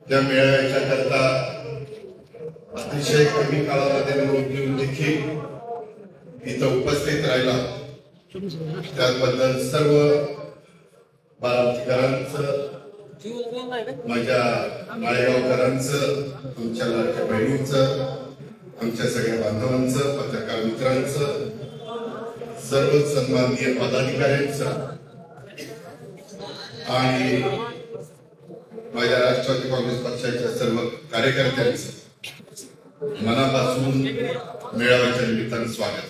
त्या मेळाव्याच्या करता अतिशय कमी काळामध्ये निवडून देऊन देखील इथं उपस्थित राहिला त्याबद्दल सर्व बारामतीकरांचं, माझ्या माळेगावकरांचं, आमच्या लाडक्या बहिणींचं, आमच्या सगळ्या बांधवांचं, पत्रकार मित्रांचं, सर्व सन्माननीय पदाधिकाऱ्यांचं आणि माझ्या राष्ट्रवादी काँग्रेस पक्षाच्या सर्व कार्यकर्त्यांचं मनापासून मेळाव्याच्या निमित्तानं स्वागत.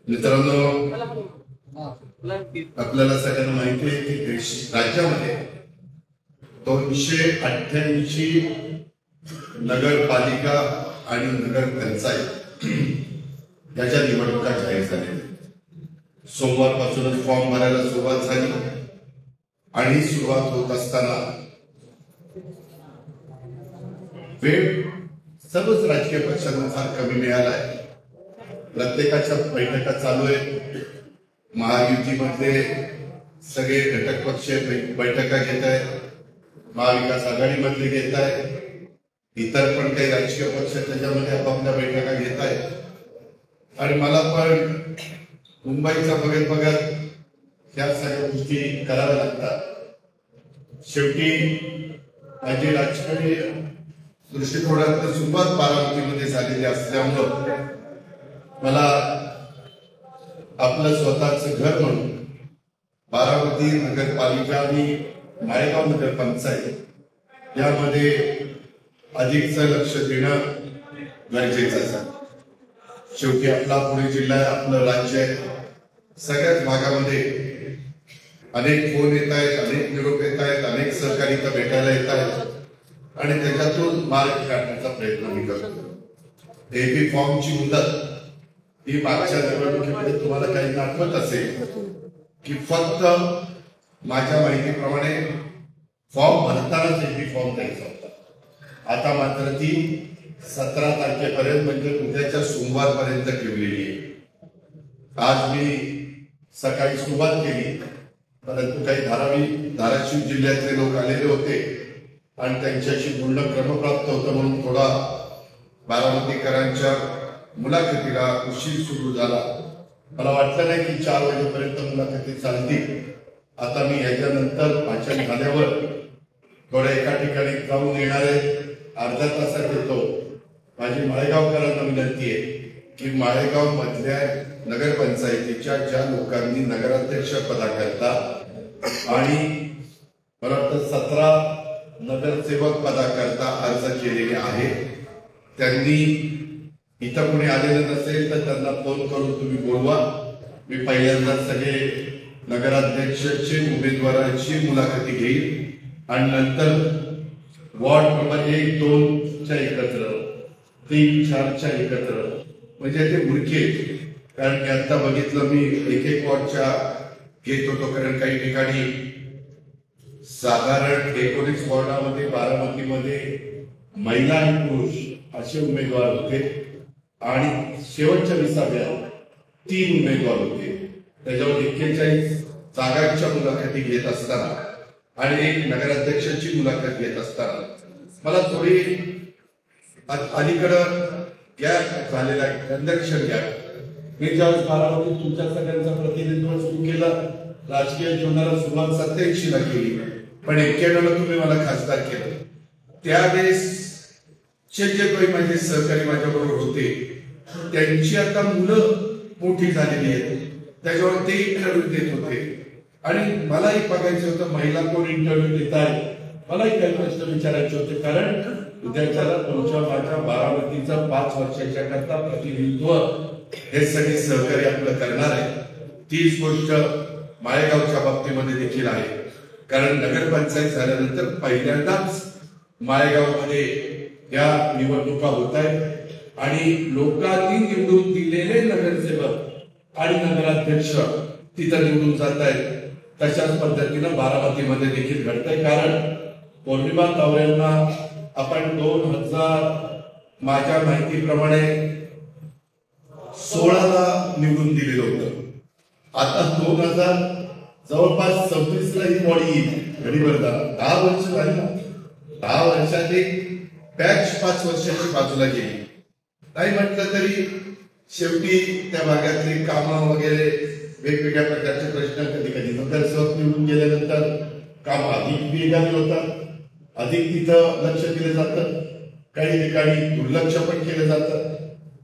मित्रांनो, आपल्याला सगळ्यांना माहिती आहे की राज्यामध्ये 288 नगरपालिका आणि नगर पंचायत याच्या निवडणुका जाहीर झाल्या. सोमवारपासूनच फॉर्म भरायला सुरुवात झाली आणि सुरुवात होत असताना वेळ सर्वच राजकीय पक्षांना फार कमी मिळाला आहे. प्रत्येकाच्या बैठका चालू आहेत. महायुतीमधले सगळे घटक पक्ष बैठका घेत आहेत, महाविकास आघाडीमधले घेत आहेत, इतर पण काही राजकीय पक्ष त्याच्यामध्ये आपापल्या बैठका घेत आहेत. आणि मला पण मुंबईचा बघत ह्या सगळ्या गोष्टी कराव्या लागतात. शेवटी माझी राजकीय दृष्टिकोनात सुरुवात बारामतीमध्ये झालेली असल्यामुळं मला आपलं स्वतःचं घर म्हणून बारामती नगरपालिका आणि माळेगाव नगर पंचायत यामध्ये अधिकचं लक्ष देणं गरजेचं आहे. शेवटी आपला पुणे जिल्हा आहे, आपलं राज्य आहे. सगळ्याच भागामध्ये अनेक फोन येत आहेत, अनेक निरोप येत आहेत, अनेक सहकारी इथं भेटायला येत आहेत आणि त्याच्यातून मार्ग काढण्याचा प्रयत्न मी करतो. एबी फॉर्मची मुदत ही मागच्या निवडणुकीमध्ये तुम्हाला काही आठवत असेल की फक्त माझ्या माहितीप्रमाणे फॉर्म भरतानाच एबी फॉर्म द्यायचा होता. आता मात्र ती 17 तारखेपर्यंत म्हणजे उद्याच्या सोमवारपर्यंत ठेवलेली आहे. आज मी सकाळी सुरुवात केली, परंतु काही धाराशिव जिल्ह्यातले लोक आलेले होते आणि त्यांच्याशी बोलणं क्रमप्राप्त होतं म्हणून थोडा बारामतीकरांच्या मुलाखतीला उशीर सुरू झाला. मला वाटलं नाही की 4 वाजेपर्यंत मुलाखती चालतील. आता मी याच्यानंतर वाचन झाल्यावर थोड्या एका ठिकाणी जाऊन येणार आहे, अर्ध्या तासात येतो. माझी माळेगावकरांना विनंती आहे की माळेगाव मधल्या नगरपंचायतीच्या ज्या लोकांनी नगराध्यक्ष पदाकरता आणि मला वाटतं 17 नगरसेवक पदाकरता अर्ज केलेले आहेत, त्यांनी इथं कोणी आलेलं नसेल तर त्यांना फोन करून तुम्ही बोलवा. मी पहिल्यांदा सगळे नगराध्यक्षाचे उमेदवारांची मुलाखती घेईल आणि नंतर वॉर्ड नंबर 1, 2 च्या एकत्र, 3, 4 च्या एकत्र, म्हणजे ते मुरके. कारण मी आता बघितलं, मी एक वॉर्डच्या घेत होतो, कारण काही ठिकाणी साधारण 19 वॉर्डामध्ये बारामतीमध्ये महिला आणि पुरुष असे उमेदवार होते आणि शेवटच्या 20व्या 3 उमेदवार होते. त्याच्यावर 41 जागांच्या मुलाखती घेत असताना आणि एक नगराध्यक्षाची मुलाखत घेत असताना मला थोडी अलीकडं गॅप झालेला आहे, कंडक्शन गॅप. मी ज्यावेळेस बारामतीत तुमच्या सगळ्यांचं प्रतिनिधित्व सुरू केलं, राजकीय जीवनाला सुरुवात 87 ला केली, पण 91 ला तुम्ही मला खासदार केलं. त्यावेळेस जे काही माझे सहकारी माझ्याबरोबर होते त्यांची आता मुलं मोठी झालेली आहेत, त्याच्यावर ते इंटरव्ह्यू देत होते आणि मलाही बघायचं होतं महिला कोण इंटरव्ह्यू देत आहे. मलाही काही प्रश्न विचारायचे होते, कारण उद्याच्याला तुमच्या माझ्या बारामतीचं 5 वर्षाच्या करता प्रतिनिधित्व हे सगळे सहकारी आपलं करणार आहे. तीच गोष्ट माळेगावच्या बाबतीमध्ये देखील आहे, कारण नगरपंचायत झाल्यानंतर पहिल्यांदाच माळेगावमध्ये या निवडणुका होत आहेत आणि लोकांनी निवडून दिलेले नगरसेवक आणि नगराध्यक्ष तिथं निवडून जात आहेत. तशाच पद्धतीनं बारामतीमध्ये देखील घडतंय, कारण पौर्णिमा तावरेंना आपण 2000 माझ्या माहितीप्रमाणे 16 ला निवडून दिलेलं होतं. आता जवळपास 26ला ही बॉडी येईल घडीभरता 10 वर्ष झाली ना. 10 वर्षात एक पॅच 5 वर्षाची बाजूला गेली. नाही म्हटलं तरी शेवटी त्या भागातली कामं वगैरे वेगवेगळ्या प्रकारचे प्रश्न कधी कधी नगरसेवक निवडून गेल्यानंतर काम अधिक वेगाने होतात, अधिक तिथं लक्ष दिलं जातं, काही ठिकाणी दुर्लक्ष पण केलं जातं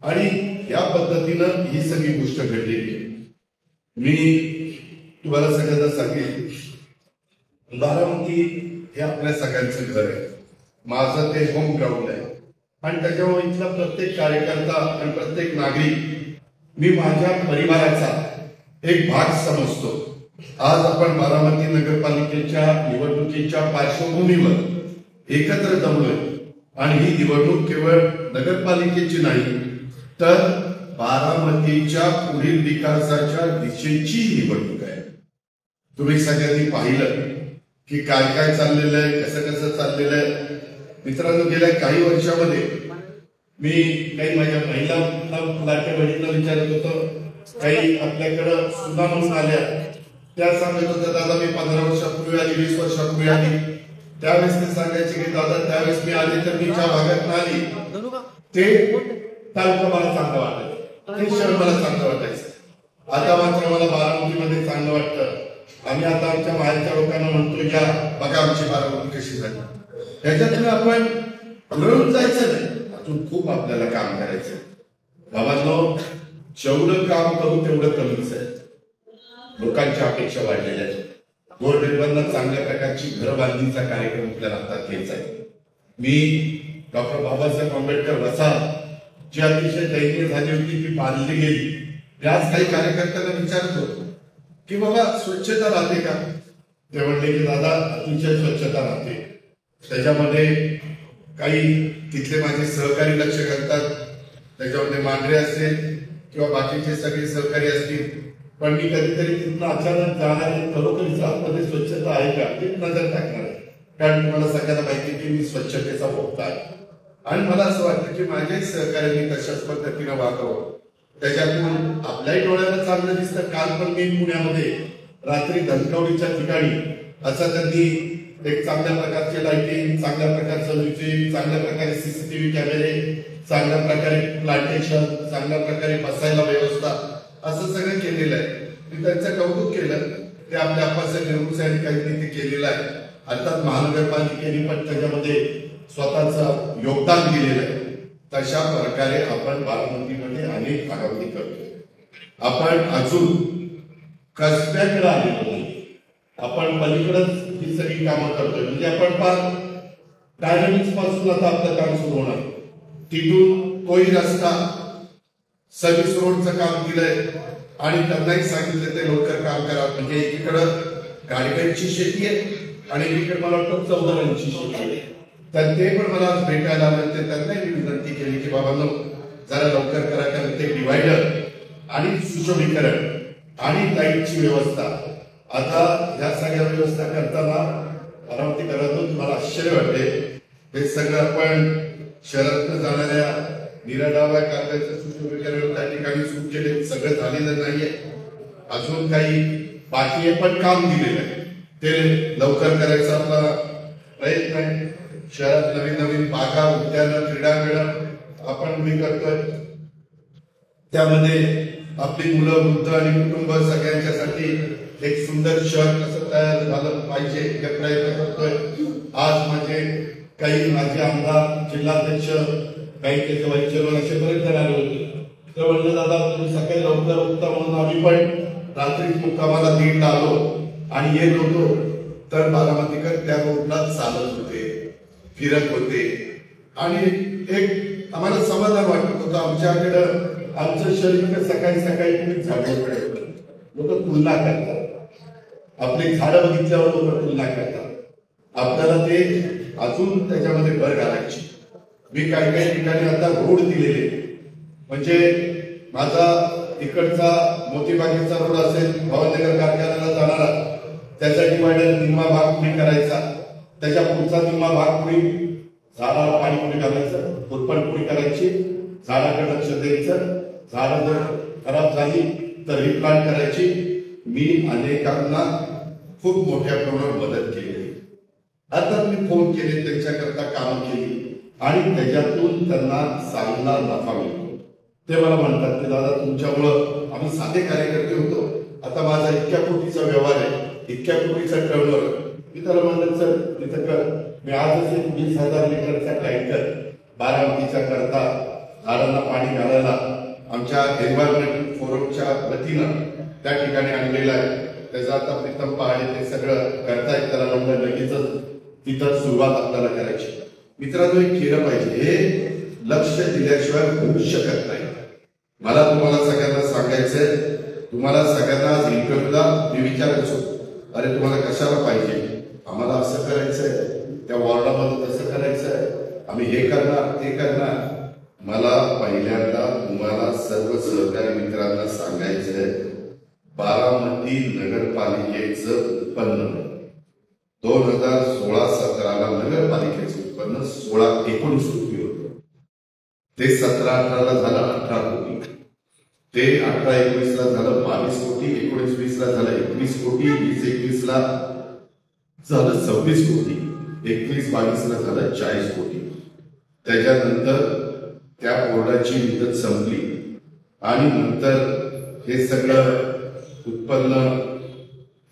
आणि या पद्धतीनं ही सगळी गोष्ट घडलेली आहे. मी तुम्हाला सगळ्यांना सांगेन, बारामती हे आपल्या सगळ्यांचं घर आहे, माझं ते होम ग्राउंड आहे आणि त्याच्यामुळे इथला प्रत्येक कार्यकर्ता आणि प्रत्येक नागरिक मी माझ्या परिवाराचा एक भाग समजतो. आज आपण बारामती नगरपालिकेच्या निवडणुकीच्या पार्श्वभूमीवर एकत्र जमलोय आणि ही निवडणूक केवळ नगरपालिकेची नाही तर बारामतीच्या पुढील विकासाच्या दिशेची निवडणूक आहे. तुम्ही सगळ्यांनी पाहिलं की काय काय चाललेलं आहे, कसं कसं चाललेलं आहे. मित्रांनो, गेल्या काही वर्षामध्ये मी काही माझ्या महिला लाडक्या बहिणींना विचारत होतो, काही आपल्याकडं सुना म्हणून आल्या, त्या सांगत होत्या दादा मी 15 वर्षापूर्वी आली, 20 वर्षापूर्वी आली. त्यावेळेस ते सांगायचे की दादा त्यावेळेस मी आले तर मी ज्या भागात आली ते तालुका मला चांगलं वाटायचं, ते शहर मला चांगलं वाटायचं. आता मात्र मला बारामतीमध्ये चांगलं वाटतं. आम्ही आता आमच्या बाहेरच्या लोकांना म्हणतो या बघा आमची बारामती कशी झाली. ह्याच्यातून आपण मिळून जायचं नाही, अजून खूप आपल्याला काम करायचं. गावातलं जेवढं काम करू तेवढं कमीच आहे. लोकांच्या अपेक्षा वाढलेल्या आहेत. गोरगरिबांना चांगल्या प्रकारची घर बांधणीचा कार्यक्रम आपल्याला हातात घ्यायचा आहे. मी डॉक्टर बाबासाहेब आंबेडकर वसाहत जी अतिशय दयनीय झाली होती ती बांधली गेली. त्याच काही कार्यकर्त्यांना विचारत होतो की बाबा स्वच्छता राहते का? ते म्हणले की दादा अतिशय स्वच्छता राहते. त्याच्यामध्ये काही तिथले माझे सहकारी लक्ष घालतात, त्याच्यामध्ये मांढरे असेल किंवा बाकीचे सगळे सहकारी असतील, पण मी कधीतरी तिथून अचानक जाणार आहे, खरोखरीच आतमध्ये स्वच्छता आहे का ते नजर टाकणार आहे. कारण तुम्हाला सगळ्यांना माहिती की मी स्वच्छतेचा भोक्ता आहे आणि मला असं वाटतं की माझे सहकार्यांनी तशाच पद्धतीने वागावं. त्याच्यातून आपल्याही डोळ्याला चांगलं दिसतं. काल पण मी पुण्यामध्ये रात्री धनकवडीच्या ठिकाणी असं त्यांनी एक चांगल्या प्रकारचे लाइटिंग, चांगल्या प्रकारचं म्युझिक, चांगल्या प्रकारे सीसीटीव्ही कॅमेरे, चांगल्या प्रकारे प्लांटेशन, चांगल्या प्रकारे बसायला व्यवस्था असं सगळं केलेलं आहे. मी त्यांचं कौतुक केलं. ते आपल्या आप्पासाहेब नेहरू साहेबांनी ते केलेलं आहे. अर्थात महानगरपालिकेने पण त्याच्यामध्ये स्वतःचं योगदान दिलेलं आहे. तशा प्रकारे आपण बारामतीमध्ये अनेक कामावधी करतो. आपण अजून कसब्याकडे आलेलो नाही, आपण पलीकडेच ही सगळी कामं करतोय. म्हणजे आपण फार डायनामिक्स पासून आता आपलं काम सुरू होणार. तिथून कोई रस्ता सर्व्हिस रोडचं काम दिलंय आणि त्यांनाही सांगितलं ते लवकर काम करा. म्हणजे एकीकडं गाडग्यांची शेती आहे आणि एकीकडे मला वाटतं चौधरांची शेती आहे. तर ते पण मला भेटायला आलं. ते त्यांनाही मी विनंती केली की बाबांनो जरा लवकर करा, कारण ते डिवायडर आणि सुशोभीकरण आणि लाईटची व्यवस्था, आता ह्या सगळ्या व्यवस्था करताना बारामतीकरांतून तुम्हाला आश्चर्य वाटते. हे सगळं आपण शहरातून जाणाऱ्या निराडाव्या कागदाचं सुशोभीकरण त्या ठिकाणी सुरू केले, सगळं झालेलं नाहीये. अजून काही बाकी पण काम दिलेलं आहे, ते लवकर करायचा आपला प्रयत्न आहे. शहरात नवीन नवीन बागा, उद्यानं, क्रीडांगण आपण उभी करतोय. त्यामध्ये आपली मुलं, वृद्ध आणि कुटुंब सगळ्यांच्यासाठी एक सुंदर शहर कसं तयार झालं पाहिजे हे प्रयत्न करतोय. आज माझे काही माझे आमदार, जिल्हाध्यक्ष, बँकेचे व्हाईस चेअरमन असे बरेच जण आले होते. तर म्हणलं दादा तुम्ही सकाळी लवकर उठता म्हणून आम्ही पण रात्री मुक्कामाला 3ला आलो आणि येत होतो तर बारामतीकर त्या रोडला चालत होते, फिरत होते आणि एक आम्हाला समाधान वाटत होतं. आमच्याकडं आमचं शरीर सकाळी सकाळी तुम्ही झाडाकडे लोक तुलना करतात, आपले झाडं बघितल्यावर लोक तुलना करतात. आपल्याला ते अजून त्याच्यामध्ये भर घालायची. मी काही काही ठिकाणी आता रोड दिलेले, म्हणजे माझा इकडचा मोतीबागेचा रोड असेल भावनगर कारखान्याला जाणारा, त्याचा डिवायडर निम्मा भाग पुढे करायचा, त्याच्या पुढचा निम्मा भाग पुढे झाडाला पाणी पुढे घालायचं, फुटपण पुढे करायची, झाडाकडे लक्ष द्यायचं. झाडं जर खराब झाली तर रिप्लांट करायची. मी अनेकांना खूप मोठ्या प्रमाणावर मदत केली. आता मी फोन केले, त्यांच्याकरता काम केली आणि त्याच्यातून त्यांना चांगला नफा मिळतो. ते मला म्हणतात की दादा तुमच्यामुळं आम्ही साधे कार्यकर्ते होतो, आता माझा इतक्या कोटीचा व्यवहार आहे, इतक्या कोटीचा टर्नओव्हर. मी त्याला म्हणलं सर तिथं कर, मी आजच एक 20,000 लिटरचा टँकर बारामतीच्या करता झाडांना पाणी घालायला आमच्या एन्व्हायरमेंट फोरमच्या वतीनं त्या ठिकाणी आणलेलं आहे. त्याचं आता प्रीतम पहाडे ते सगळं करतायत. त्याला म्हणलं लगेचच तिथं सुरुवात आपल्याला करायची. मित्रांनो, हे केलं पाहिजे. हे लक्ष दिल्याशिवाय होऊ शकत नाही. मला तुम्हाला सगळ्यांना सांगायचंय, तुम्हाला सगळ्यांना आज इंटरव्ह्यूला मी विचारायचो, अरे तुम्हाला कशाला पाहिजे, आम्हाला असं करायचंय, त्या वॉर्डामध्ये तसं करायचंय, आम्ही हे करणार ते करणार. मला पहिल्यांदा तुम्हाला सर्व सहकारी मित्रांना सांगायचंय, बारामती नगरपालिकेचं उत्पन्न 2016-17 नगरपालिकेचं उत्पन्न 16-19 कोटी होतं. ते 17-18 झालं 18 कोटी, ते 18-19 झालं 22 कोटी, 19-20 झालं 21 कोटी, 20-21 झालं 26 कोटी, 21-22 झालं 40 कोटी. त्याच्यानंतर त्या बोर्डाची मुदत संपली आणि नंतर हे सगळं उत्पन्न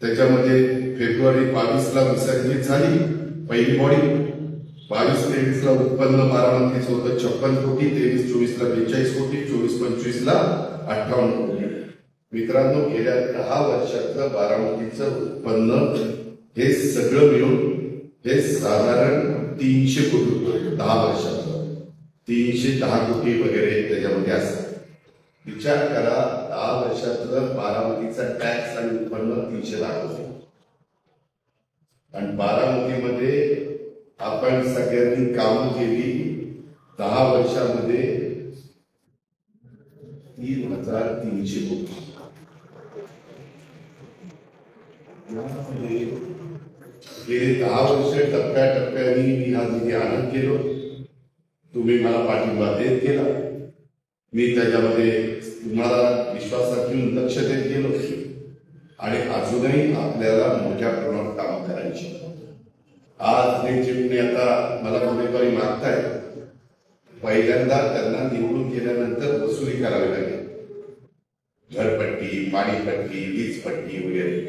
त्याच्यामध्ये फेब्रुवारी 22 विसर्जित झाली पहिली बॉडी. 22-23 उत्पन्न बारामतीचं होतं 56 कोटी, 23-24 42 कोटी, 24-25 58 कोटी. मित्रांनो, गेल्या 10 वर्षातलं बारामतीचं उत्पन्न हे सगळं मिळून हे साधारण 300 कोटी होतं. 10 वर्षातलं 310 कोटी वगैरे त्याच्यामध्ये असतं. विचार करा, 10 वर्षातलं बारामतीचा टॅक्स आणि उत्पन्न 300 लाख होते. आणि बारामतीमध्ये आपण सगळ्यांनी काम केली 10 वर्षामध्ये 3,300 कोटी. गेले 10 वर्ष टप्प्याटप्प्याने मी हा निधी आणत गेलो. तुम्ही मला पाठिंबा देत गेला. मी त्याच्यामध्ये तुम्हाला विश्वासात घेऊन लक्ष देत गेलो आणि अजूनही आपल्याला मोठ्या प्रमाणात काम करायची. आज हे जे कोणी आता मला उमेदवारी मागताय, पहिल्यांदा त्यांना निवडून गेल्यानंतर वसुली करावी लागेल. घरपट्टी, पाणीपट्टी, वीजपट्टी वगैरे.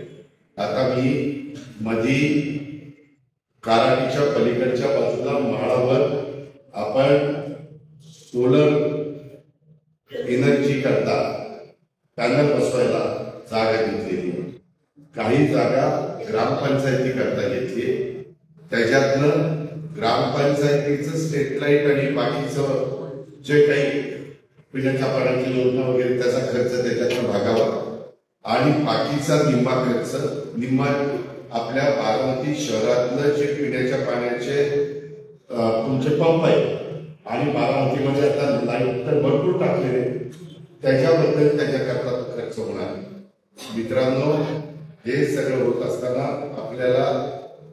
आता मी मधी काराटीच्या पलीकडच्या बाजूला माळावर आपण सोलर एनर्जी करता पॅनल बसवायला जागा घेतलेली. काही जागा ग्रामपंचायती करता घेतली. त्याच्यातनं ग्रामपंचायतीचं स्ट्रीट लाईट आणि बाकीचं जे काही पिण्याच्या पाण्याची योजना वगैरे त्याचा खर्च त्याच्यातनं भागावा आणि बाकीचा निम्मा खर्च निम्मा आपल्या बारामती शहरातलं जे पिण्याच्या पाण्याचे तुमचे पंप आहे आणि बारामतीमध्ये आता लाईट तर भरपूर टाकलेले, त्याच्याबद्दल त्याच्याकरता खर्च होणार. मित्रांनो, हे सगळं होत असताना आपल्याला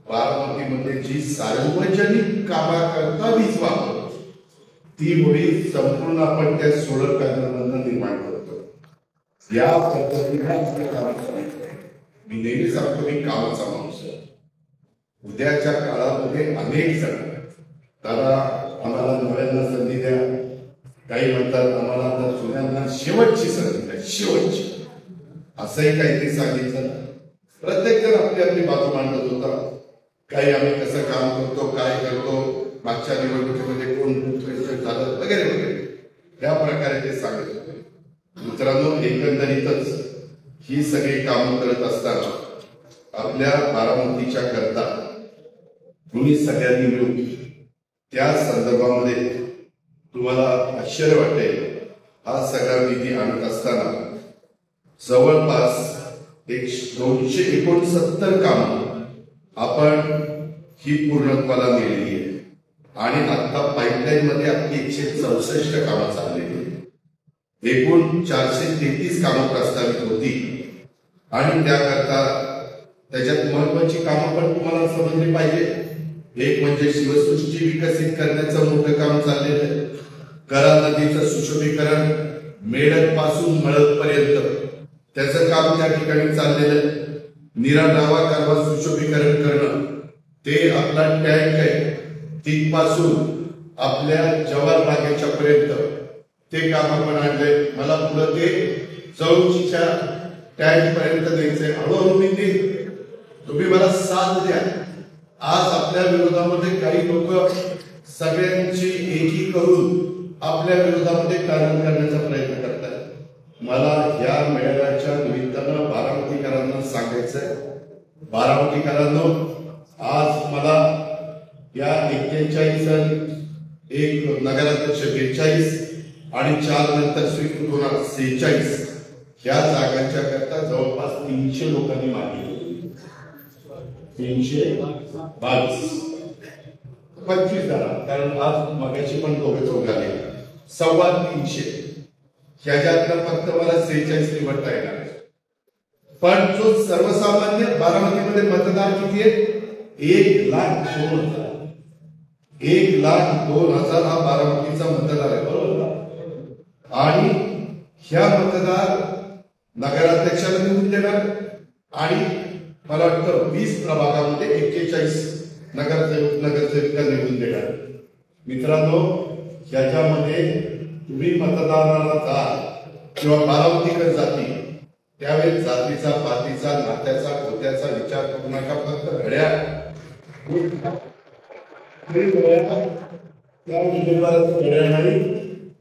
बारामतीमध्ये जी सार्वजनिक कामाकरता वीज वापरतो ती होळी संपूर्ण आपण त्या सोलर पॅनलमधून निर्माण करतो. या पद्धतीने मी नेहमी सांगतो, मी कामाचा माणूस आहे. उद्याच्या काळामध्ये अनेक जण दादा आम्हाला नव्यांना संधी द्या, काही म्हणतात आम्हाला आता जुन्यांना शेवटची संधी द्या, शेवटची, असंही काहीतरी सांगितलं. प्रत्येक जण आपली आपली बाजू मांडत होता. काही आम्ही कसं काम करतो, काय करतो, मागच्या निवडणुकीमध्ये कोण झालं वगैरे वगैरे या प्रकारे ते सांगत होते. मित्रांनो, एकंदरीतच ही सगळी कामं करत असताना आपल्या बारामतीच्या करता तुम्ही सगळ्यांनी मिळून त्या संदर्भामध्ये तुम्हाला आश्चर्य वाटेल, हा सगळा निधी आणत असताना जवळपास 269 कामं आपण ही पूर्णत्वाला मिळाली आहे आणि आता पाईपलाईन मध्ये आपली 164 कामं चाललेली आहेत. एकूण 433 कामं प्रस्तावित होती आणि त्याकरता त्याच्यात महत्वाची कामं पण तुम्हाला समजली पाहिजे. एक म्हणजे शिवसृष्टी विकसित करण्याचं मोठं काम चाललेलं आहे. करा नदीचं सुशोभीकरण मेढक पासून मळद पर्यंत त्याचं काम त्या ठिकाणी चाललेलं आहे. नीरा डावा कारवा सुशोभीकरण करणं, ते आपला टँक आहे तिथपासून आपल्या जवाहर बागेच्या पर्यंत ते काम आपण आणले. मला पुढे ते चौकीच्या टँक पर्यंत द्यायचंय. हळूहळू मी देईन, तुम्ही मला साथ द्या. आज आपल्या विरोधामध्ये काही लोक सगळ्यांची एकी करून आपल्या विरोधामध्ये कारण करण्याचा प्रयत्न करतात. मला या मेळाव्याच्या निमित्तानं बारामतीकरांना सांगायचंय, बारामतीकरांनो, आज मला या 41 एक नगराध्यक्ष 42 आणि 4 नंतर स्वीकृत होणार 46 या जागांच्या करता जवळपास 300 लोकांनी मागितली. 322 25 झाला, कारण आज मगाशी पण दोघे चौघ आले. 325 ह्याच्यातनं फक्त मला 46 निवडता येणार. पण जो सर्वसामान्य बारामतीमध्ये मतदार किती आहे? 1,02,000. 1,02,000 हा बारामतीचा मतदार आहे, बरोबर ना? आणि ह्या मतदार नगराध्यक्षाला निवडून देणार आणि मला वाटतं 20 प्रभागामध्ये 41 नगरसेविका निवडून देणार. मित्रांनो, ह्याच्यामध्ये तुम्ही मतदानाला जा किंवा बारामतीकर जाती, त्यावेळेस जातीचा, पातीचा, नात्याचा, खोत्याचा विचार करू नका. फक्त घड्या त्या उमेदवाराचं घड्याळ नाही,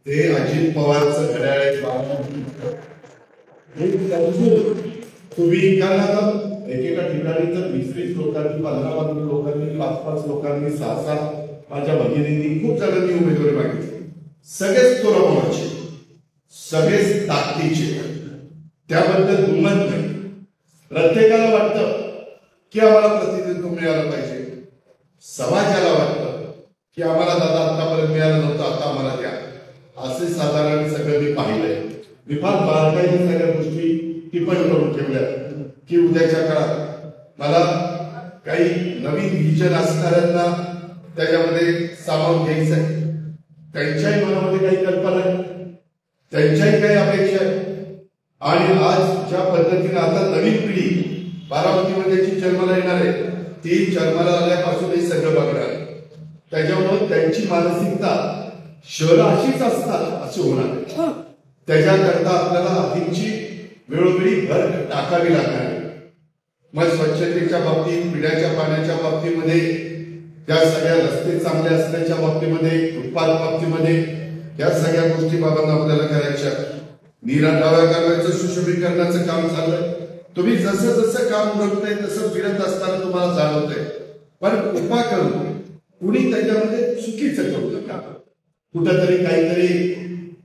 ते अजित पवारचं घड्याळ आहे. तुम्ही एकेका ठिकाणी तर 20 लोकांनी, 15 लोकांनी, 5 लोकांनी, 6 माझ्या भगिनींनी, खूप जणांनी उमेदवारी मागितली. सगळेच तोरामाचे, सगळेच ताकदीचे, त्याबद्दल दुमत नाही. प्रत्येकाला वाटतं की आम्हाला प्रतिनिधित्व मिळालं पाहिजे. समाजाला वाटतं की आम्हाला दादा आतापर्यंत मिळालं नव्हतं, आता आम्हाला द्या. असे साधारण सगळं मी पाहिलंय. मी फार बारकाईने सगळ्या गोष्टी टिप्पण करून ठेवल्या की उद्याच्या काळात मला काही नवीन विजन असणाऱ्यांना त्याच्यामध्ये सामावून घ्यायचं आहे. त्यांच्याही मनामध्ये काही कल्पना आहे, त्यांच्याही काही अपेक्षा आहे. आणि आज ज्या पद्धतीने आता नवीन पिढी बारामतीमध्ये जी जन्माला येणार आहे, ती जन्माला आल्यापासून हे सगळं बघणार. त्याच्यामुळे त्यांची मानसिकता शहरं अशीच असतात असं होणार. त्याच्याकरता आपल्याला आधीची वेळोवेळी भर टाकावी लागणार आहे. मग स्वच्छतेच्या बाबतीत, पिण्याच्या पाण्याच्या बाबतीमध्ये, त्या सगळ्या रस्ते चांगले असण्याच्या बाबतीमध्ये, फुटपाथ बाबतीमध्ये, या सगळ्या गोष्टी बाबांना आपल्याला करायच्या. नीरा डाव्या कारवाईचं सुशोभीकरणाचं काम चाललंय. तुम्ही जसं जसं काम करताय तसं फिरत असताना तुम्हाला जाणवतंय. पण कृपा करून कुणी त्याच्यामध्ये चुकीचं करू नका. कुठंतरी काहीतरी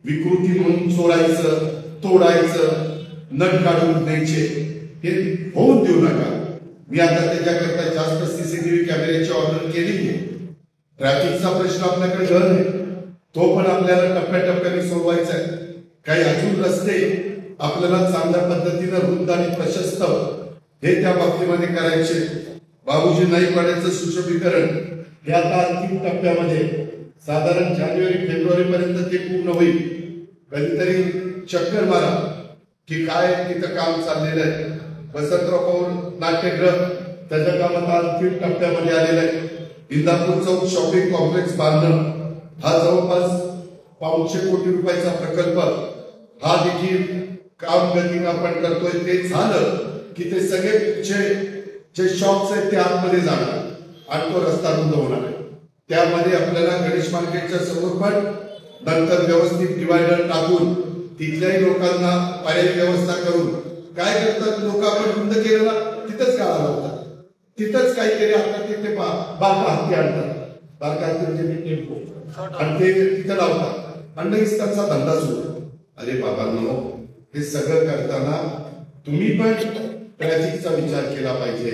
विकृती म्हणून चोरायचं, तोडायचं, नट काढून द्यायचे, हे होऊन देऊ नका. मी आता त्याच्याकरता जास्त सीसीटीव्ही कॅमेऱ्याची ऑर्डर केली. ट्रॅफिकचा प्रश्न आपल्याकडे घर आहे, तो पण आपल्याला टप्प्याटप्प्याने सोडवायचा आहे. काही अजून रस्ते आपल्याला चांगल्या पद्धतीनं रुंद आणि प्रशस्त हे त्या बाबतीमध्ये करायचे. बाबूजी नाईकवाड्याचं सुशोभीकरण हे आता अंतिम टप्प्यामध्ये, साधारण जानेवारी-फेब्रुवारी पर्यंत ते पूर्ण होईल. कधीतरी चक्कर मारा की काय तिथं काम चाललेलं आहे. वसंतराव पवार नाट्यगृह त्याचं काम आता अंतिम टप्प्यामध्ये आलेलं आहे. इंदापूर चौक शॉपिंग कॉम्प्लेक्स बांधणं हा जवळपास 500 कोटी रुपयाचा प्रकल्प, हा देखील काम गतीनं आपण करतोय. ते झालं की ते सगळे जे शॉप्स आहेत ते आतमध्ये जाणार आणि तो रस्ता रुंद होणार आहे. त्यामध्ये आपल्याला गणेश मार्केटच्या समोर पण नंतर व्यवस्थित डिवायडर टाकून तिथल्याही लोकांना पर्यायी व्यवस्था करून काय करतात लोक, आपण रुंद केलं ना तिथंच गाळा लावतात, तिथंच काहीतरी आता तिथे बारका हत्ती आणतात, बारका हत्ती म्हणजे टेम्पो, आणि ते तिथं लावतात आणि त्यांचा धंदा सुरू. अरे बाबांनो, हे सगळं करताना तुम्ही पण ट्रॅफिकचा विचार केला पाहिजे,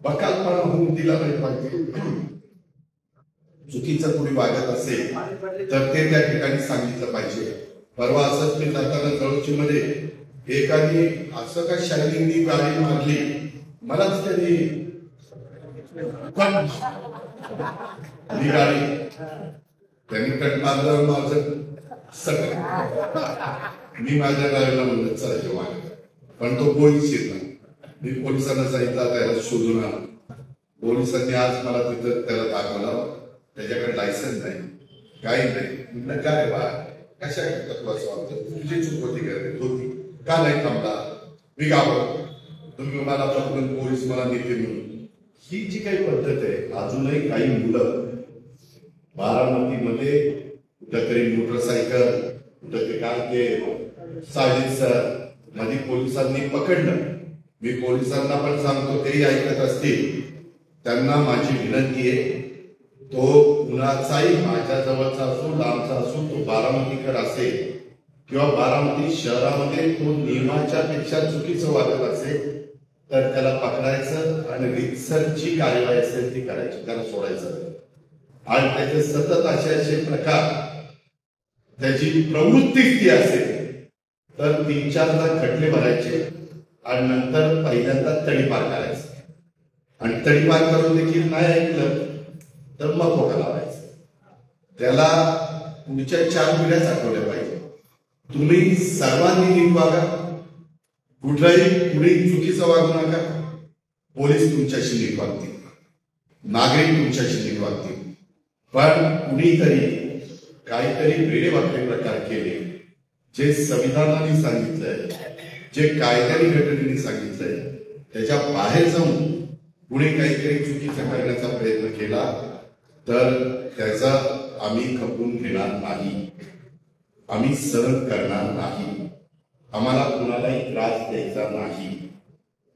बकालपणा होऊन दिला नाही पाहिजे. चुकीचं कोणी वागत असेल तर ते त्या ठिकाणी सांगितलं पाहिजे. परवा असंच मी जाताना जळूचीमध्ये एकाने असं का शायनिंगनी गाडी मारली, मलाच त्यांनी गाडी त्यांनी कट मारलं माझं सगळं. मी माझ्या गाडीला म्हणलं चला जेव्हा, पण तो गोळीच येत नाही. मी पोलिसांना सांगितलं त्याला शोधून आण. पोलिसांनी आज मला तिथं त्याला दाखवलं, त्याच्याकडे लायसन्स नाही, काही नाही. म्हणलं काय बा कशा करता तू असं वाटतं, तुझी चूक होती होती का नाही थांबला, मी गाव तुम्ही मला पकडून पोलीस मला नेते म्हणून. ही जी काही पद्धत आहे, अजूनही काही मुलं बारामतीमध्ये कुठंतरी मोटरसायकल कुठंतरी काय ते सायलेन्सर मध्ये पोलिसांनी पकडलं. मी पोलिसांना पण सांगतो, तेही ऐकत असतील, त्यांना माझी विनंती आहे, तो कुणाचाही माझ्या जवळचा असो लांबचा असो, तो बारामतीकर असेल किंवा बारामती शहरामध्ये तो नियमाच्या पेक्षा चुकीचं वागत असेल तर त्याला पकडायचं आणि रितसरची कार्यवाही असेल ती करायची, त्याला सोडायचं. आणि त्याचे सतत असे प्रकार त्याची प्रवृत्तीच ती असेल तर 3-4दा खटले भरायचे आणि नंतर पहिल्यांदा तडीपार करायचं. आणि तडीपार करून देखील नाही ऐकलं तर मग खोटा लावायचं. त्याला पुढच्या 4 पिढ्याच आठवल्या पाहिजे. तुम्ही सर्वांनी नीट वागा, कुठलाही पुढे चुकीचं वागू नका. पोलीस तुमच्याशी नीट वागतील, नागरिक तुमच्याशी नीट वागतील. पण कुणीतरी काहीतरी वेडेवाकडे प्रकार केले, जे संविधानाने सांगितलंय, जे कायद्याने घटनेने सांगितलंय, त्याच्या बाहेर जाऊन कुणी काहीतरी चुकीचं करण्याचा प्रयत्न केला तर त्याचा आम्ही खपवून घेणार नाही, आम्ही सहन करणार नाही. आम्हाला कुणालाही त्रास द्यायचा नाही.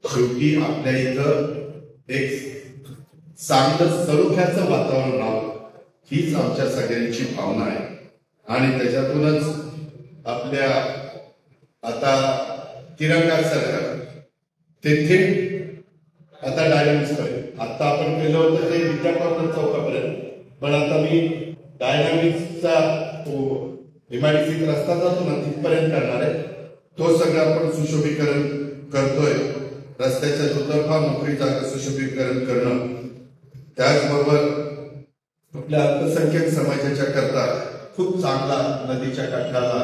शेवटी आपल्या इथं एक चांगलं सलोख्याचं वातावरण राहावं हीच आमच्या सगळ्यांची भावना आहे. आणि त्याच्यातूनच आपल्या आता तिरंगा सरकार तेथे आता डायनामिक्स करेल. आता आपण केलं होतं ते विद्यापीठ चौकापर्यंत, पण आता मी डायनामिक्सचा MIDC रस्ता जातो ना तिथपर्यंत करणार आहे. तो सगळं आपण सुशोभीकरण करतोय. रस्त्याच्या दुतर्फा मोकळी जागा सुशोभीकरण करणं, त्याचबरोबर आपल्या अल्पसंख्याक समाजाच्या करता खूप चांगला नदीच्या काठाला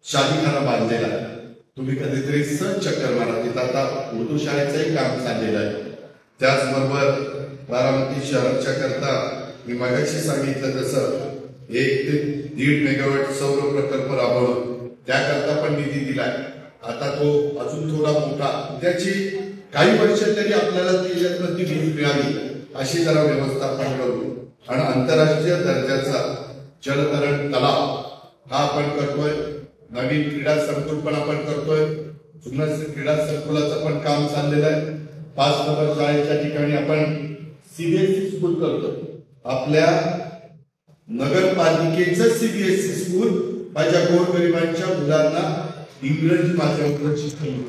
शादीखाना बांधलेला आहे. तुम्ही कधीतरी सहज चक्कर मारा, तिथं आता उर्दू शाळेचंही काम चाललेलं आहे. त्याचबरोबर बारामती शहराच्या करता मी मगाशी सांगितलं तसं 1 ते 1.5 मेगावॅट सौर प्रकल्प राबवणं, त्याकरता पण निधी दिलाय. आता तो अजून थोडा मोठा, त्याची काही वर्ष तरी आपल्याला त्याच्यातनं ती वीज मिळावी अशी जरा व्यवस्था आपण करू. आणि आंतरराष्ट्रीय दर्जाचा जलतरण तलाव हा आपण करतोय. नवीन क्रीडा संकुल पण आपण करतोय. जुन्या क्रीडा संकुलाचं पण काम चाललेलं आहे. 5 नंबर शाळेच्या ठिकाणी आपण CBSE स्कूल करतोय. आपल्या नगरपालिकेचं CBSE स्कूल माझ्या गोरगरिबांच्या मुलांना इंग्रजी माध्यमातून शिकवलं.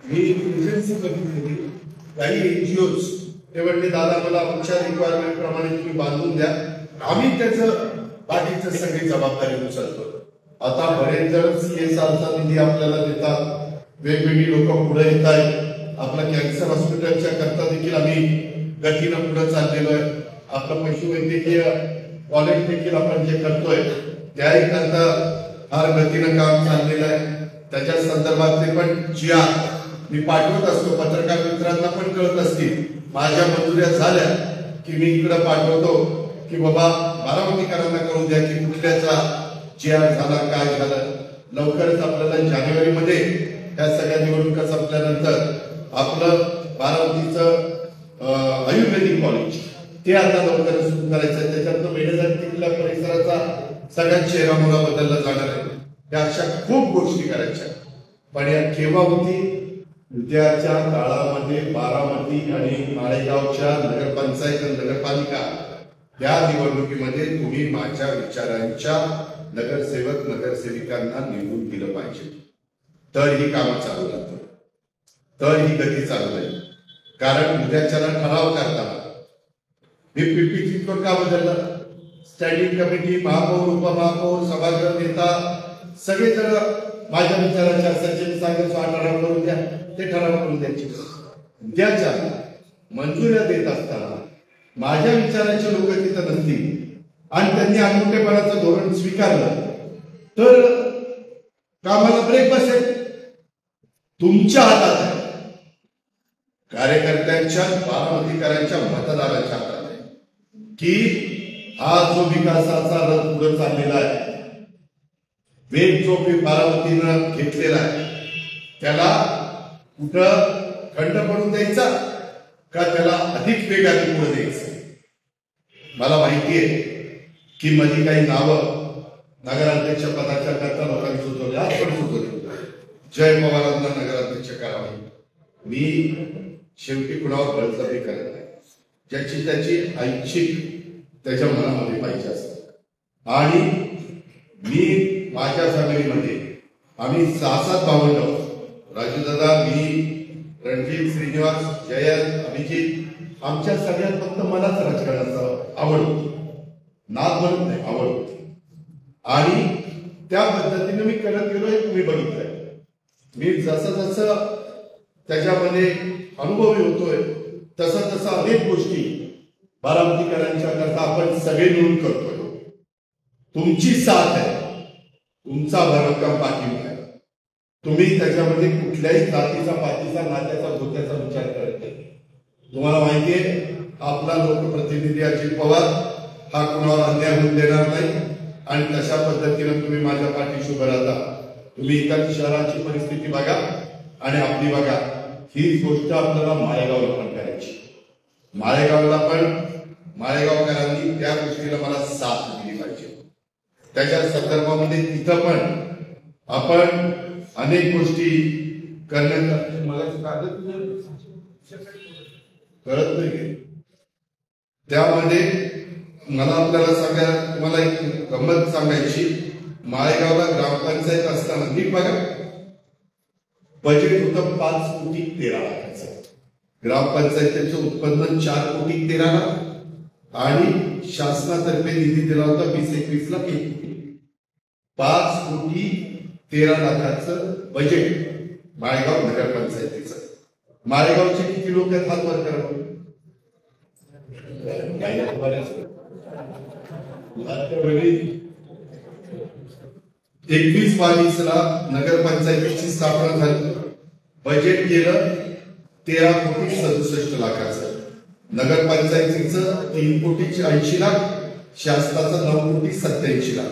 मी एजन्सी बघितली, काही NGOs ते म्हणले दादा मला आमच्या रिक्वायरमेंट प्रमाणे तुम्ही बांधून द्या, आम्ही त्याचं बाकीचं सगळी जबाबदारी उचलतो. आता बरेच जण CSRचा निधी आपल्याला देतात, वेगवेगळी लोक पुढे येत आहेत. आपल्या कॅन्सर हॉस्पिटलच्या करता देखील आम्ही गतीनं पुढे चाललेलो आहे. आपलं पशुवैद्यकीय कॉलेज देखील आपण जे करतोय त्याही करता फार गतीनं काम चाललेलं आहे. त्याच्या संदर्भातले पण मी पाठवत असतो, पत्रकार मित्रांना पण कळत असतील. माझ्या मंजुऱ्या झाल्या की मी इकडं पाठवतो की बाबा बारामतीकरांना कळू द्या की कुठल्याचा झाला, काय झालं. लवकरच आपल्याला जानेवारीमध्ये ह्या सगळ्या निवडणुका संपल्यानंतर आपलं बारामतीचं आयुर्वेदिक कॉलेज ते आता लवकरच सुरू करायचं. त्याच्यातनं मेढेजातीतल्या परिसराचा सगळ्यात चेहरामोहरा बदलला जाणार आहे. या अशा खूप गोष्टी करायच्या, पण या केव्हा होती? उद्याच्या काळामध्ये बारामती आणि माळेगावच्या नगरपंचायत नगरपालिका या निवडणुकीमध्ये तुम्ही माझ्या विचारांच्या नगरसेवक नगरसेविकांना निवडून दिलं पाहिजे. तर ही कामं चालू राहतात, तर ही गती चालू राहील. कारण उद्याच्याला ठराव करताना मी PPC का बदललं? स्टँडिंग कमिटी, महापौर, उपमहापौर, सभागृह नेता सगळेजण माझ्या विचाराचे असायचे. सांगायचो हा ठराव करून द्या, ते ठराव करून द्यायचे. उद्याच्या मंजुऱ्या देत असताना माझ्या विचाराचे लोक तिथं नसतील आणि त्यांनी अनमोठेपणाचं धोरण स्वीकारलं तर कामाला ब्रेक बसेल. तुमच्या हातात आहे. कार्यकर्त्यांच्या, बारामतीकरांच्या, मतदारांच्या हातात आहे की हा जो विकासाचा रथ पुढे चाललेला आहे, वेग जो बारामतीनं घेतलेला आहे, त्याला कुठं खंड पडून द्यायचा का त्याला अधिक वेगाने पुढे द्यायचं? मला माहिती आहे की माझी काही नावं नगराध्यक्ष पदाच्या करता लोकांनी सुचवले, आज पण सुचवले, जय पवारांना नगराध्यक्ष करावे. मी शेवटी कुणावर बळजबरी करत नाही. ज्याची त्याची ऐच्छिक त्याच्या मनामध्ये पाहिजे असतं. आणि मी माझ्या फॅमिलीमध्ये आम्ही 6-7 भावंड, राजू दादा, मी, रणजित, श्रीनिवास, जयंत, अभिजित, आमच्या सगळ्यात फक्त मलाच राजकारणाचा आवड होती. नाद म्हणत नाही, आवड होती. आणि त्या पद्धतीने मी करत गेलोय. तुम्ही बघितलंय मी जसं जसं त्याच्यामध्ये अनुभवी होतोय तसं तसं अनेक गोष्टी बारामतीकरांच्या करता आपण सगळे मिळून करतोय. तुमची साथ आहे, तुमचा भरभक्कम पाठिंबा आहे. तुम्ही त्याच्यामध्ये कुठल्याही जातीचा, पातीचा, नात्याचा, गोत्याचा विचार करत नाही. तुम्हाला माहितीये आपला लोकप्रतिनिधी अजित पवार हा कुणावर अन्याय होऊन देणार नाही आणि तशा पद्धतीने तुम्ही माझ्या पाठीशी उभं राहता. तुम्ही इतर शहराची परिस्थिती बघा आणि आपली बघा. ही गोष्ट आपल्याला माळेगावला पण करायची. माळेगावला पण माळेगावकरांनी त्या गोष्टीला मला साथ दिली पाहिजे. त्याच्या संदर्भामध्ये तिथं पण आपण अनेक गोष्टी करण्याचा मला कळत नाही. त्यामध्ये मला आपल्याला तुम्हाला एक गंमत सांगायची. माळेगावला ग्रामपंचायत असताना नीट बघा, बजेट होतं 5,13,00,000. ग्रामपंचायतीचं उत्पन्न 4,13,00,000 आणि शासनातर्फे निधी दिला होता 20-21 ला 1 कोटी. 5,13,00,000 बजेट माळेगाव नगरपंचायतीचं. माळेगावचे किती लोक आहेत हात वर करा. 21-22 ला नगरपंचायतीची स्थापना झाली. बजेट गेलं 13,67,00,000. नगरपंचायतीचं 3,80,00,000, शासनाचं 9,87,00,000.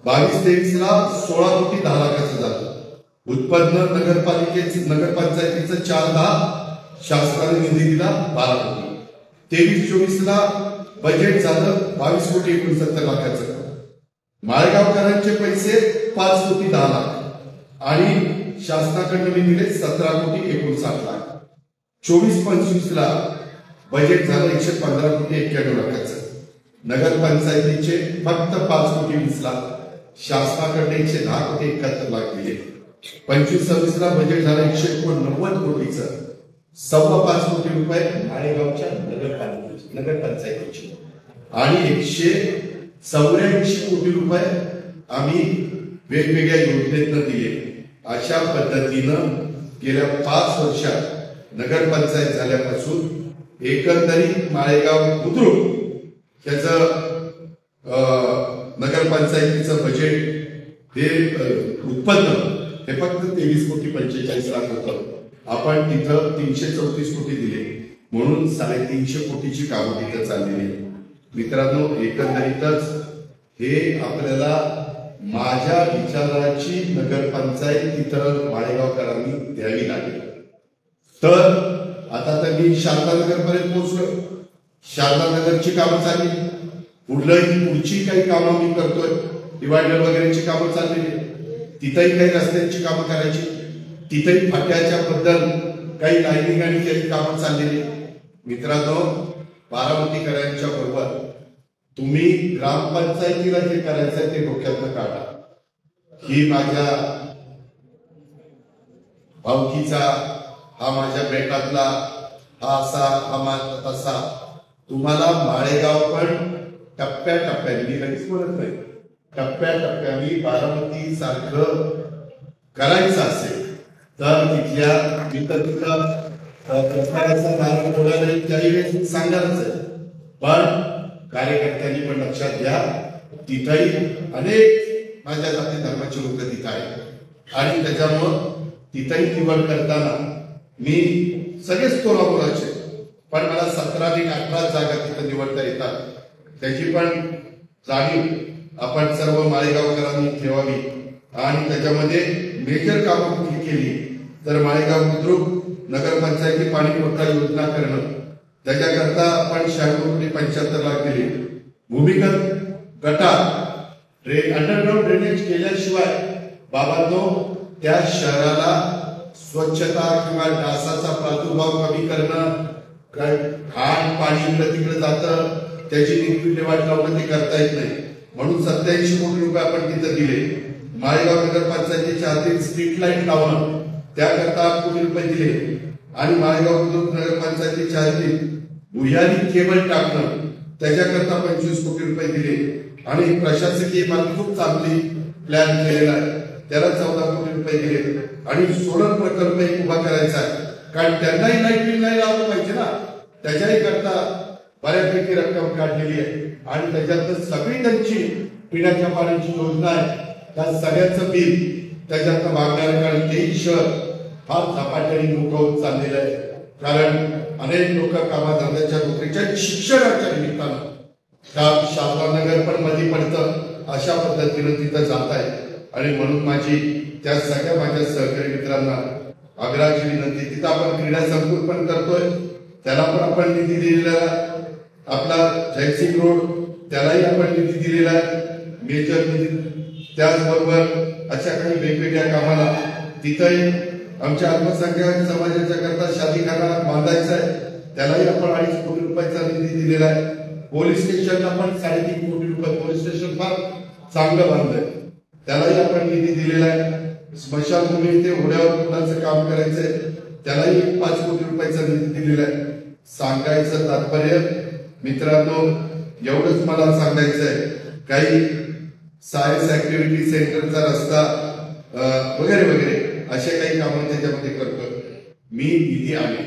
22-23 ला 16,10,00,000 झालं. उत्पन्न नगरपंचायतीचं 4,10,00,000, शासनाने निधी दिला 12 कोटी. 23-24 ला बजेट झालं 22,69,00,000. माळेगावकरांचे पैसे 5,10,00,000 आणि शासनाकडे मी दिले 17,59,00,000. 24-25 ला बजेट झालं 115,91,00,000. नगरपंचायतीचे फक्त 5,20,00,000, शासनाकडे 110,71,00,000 दिले. 25-26 ला बजेट झालं 189 कोटीचं. 5.25 कोटी रुपये माळेगावच्या नगरपंचायतीचे आणि 184 कोटी रुपये आम्ही वेगवेगळ्या योजनेतनं दिले. अशा पद्धतीनं गेल्या 5 वर्षात नगरपंचायत झाल्यापासून एकंदरीत माळेगाव बुद्रुक त्याचं नगरपंचायतीचं बजेट हे उत्पन्न हे फक्त 23,45,00,000 होतं. आपण तिथं 334 कोटी दिले म्हणून 350 कोटीची कामं तिथं चाललेली आहे. मित्रांनो, एकंदरीतच हे आपल्याला माझ्या विचाराची नगरपंचायत तिथं माळेगावकरांनी द्यावी लागेल. तर आता तर मी शारदानगरपर्यंत पोहोचलो. शारदानगरची कामं चालली. पुढची काही कामं मी करतोय. डिवायडर वगैरेची कामं चाललेली. तिथंही काही रस्त्यांची कामं करायची. तिथेही फाट्याच्या बद्दल काही लाईनिंग आणि काही कामं चाललेली. मित्रांनो, बारामतीकरांच्या बरोबर तुम्ही ग्रामपंचायतीला जे करायचं ते डोक्यातनं काढा. ही माझ्या भावकीचा, हा माझ्या बेटातला, हा असा, हा माझा तसा. तुम्हाला माळेगाव पण टप्प्याटप्प्याने, मी कधीच बोलत नाही, टप्प्याटप्प्याने बारामती सारखं करायचं असेल तर तिथल्या तिथं प्रचाराचा नारळ फोडायला त्याही सांगायचं आहे. पण कार्यकर्त्यांनी पण लक्षात घ्या, तिथंही अनेक माझ्या जाती धर्माची लोक तिथं आहेत आणि त्याच्यामुळं तिथंही निवड करताना मी सगळेच तोलामोलाचे, पण मला 17 आणि 18 जागा तिथं निवडता येतात, त्याची पण जाणीव आपण सर्व माळेगावकरांनी ठेवावी आणि त्याच्यामध्ये मेजर कामं कुठली केली तर माळेगाव बुद्रुक नगरपंचायती पाणी पुरवठा योजना करणं, त्याच्याकरता आपण 96.75 लाख दिले. भूमिगत गटार अंडरग्राउंड ड्रेनेज केल्याशिवाय बाबांनो त्या शहराला स्वच्छता किंवा डासाचा प्रादुर्भाव कमी करणं, घाण पाणी इकडे तिकडे जातं त्याची विल्हेवाट लावणं ते करता येत नाही. म्हणून 87 कोटी रुपये आपण तिथं दिले. माळेगाव नगरपंचायतीच्या हाती स्ट्रीट लाईट लावणं त्याकरता 8 कोटी रुपये दिले आणि माळेगाव नगरपंचायतीच्या हाती भुयारी केबल टाकणं त्याच्याकरता 25 कोटी रुपये दिले आणि प्रशासकीय इमारत खूप चांगली प्लॅन केलेला आहे त्याला 14 कोटी रुपये दिले आणि सोलर प्रकल्प एक उभा करायचा आहे, कारण त्यांनाही लाईट बिल नाही लावलं पाहिजे ना, त्याच्याही करता बऱ्यापैकी रक्कम काढलेली आहे आणि त्याच्यात सगळी त्यांची पिण्याच्या पाण्याची योजना आहे. त्या सगळ्यांचं बिल त्याच्यात मागणार, कारण तेही शहर फार झपाट्याने मोठं होत चाललेलं आहे, कारण अनेक लोक कामाधंद्याच्या नोकरीच्या शिक्षणाच्या निमित्तानं शारदानगर पण मध्ये पडतं अशा पद्धतीनं तिथं जात आहे. आणि म्हणून माझी त्या सगळ्या माझ्या सहकारी मित्रांना आग्रहाची विनंती, तिथं आपण क्रीडा संकुल पण करतोय त्याला पण आपण निधी दिलेला आहे, आपला जयसिंग रोड त्यालाही आपण निधी दिलेला आहे मेजर निधी, त्याचबरोबर अशा काही वेगवेगळ्या कामाला तिथंही आमच्या अल्पसंख्याक समाजाच्या करता शादीखाना बांधायचा आहे त्यालाही आपण 2.5 कोटी रुपयाचा निधी दिलेला आहे. पोलीस स्टेशनला पण 3.5 कोटी रुपये, पोलीस स्टेशन फार चांगलं बांधलंय त्यालाही आपण निधी दिलेला आहे. स्मशानभूमी इथे होड्यावर मुलांचं काम करायचंय त्यालाही 5 कोटी रुपयाचा निधी दिलेला आहे. सांगायचं तात्पर्य मित्रांनो एवढंच मला सांगायचं आहे, काही सायन्स ऍक्टिव्हिटी सेंटरचा रस्ता वगैरे वगैरे असे काही कामं त्याच्यामध्ये करतोय. मी निधी आहे,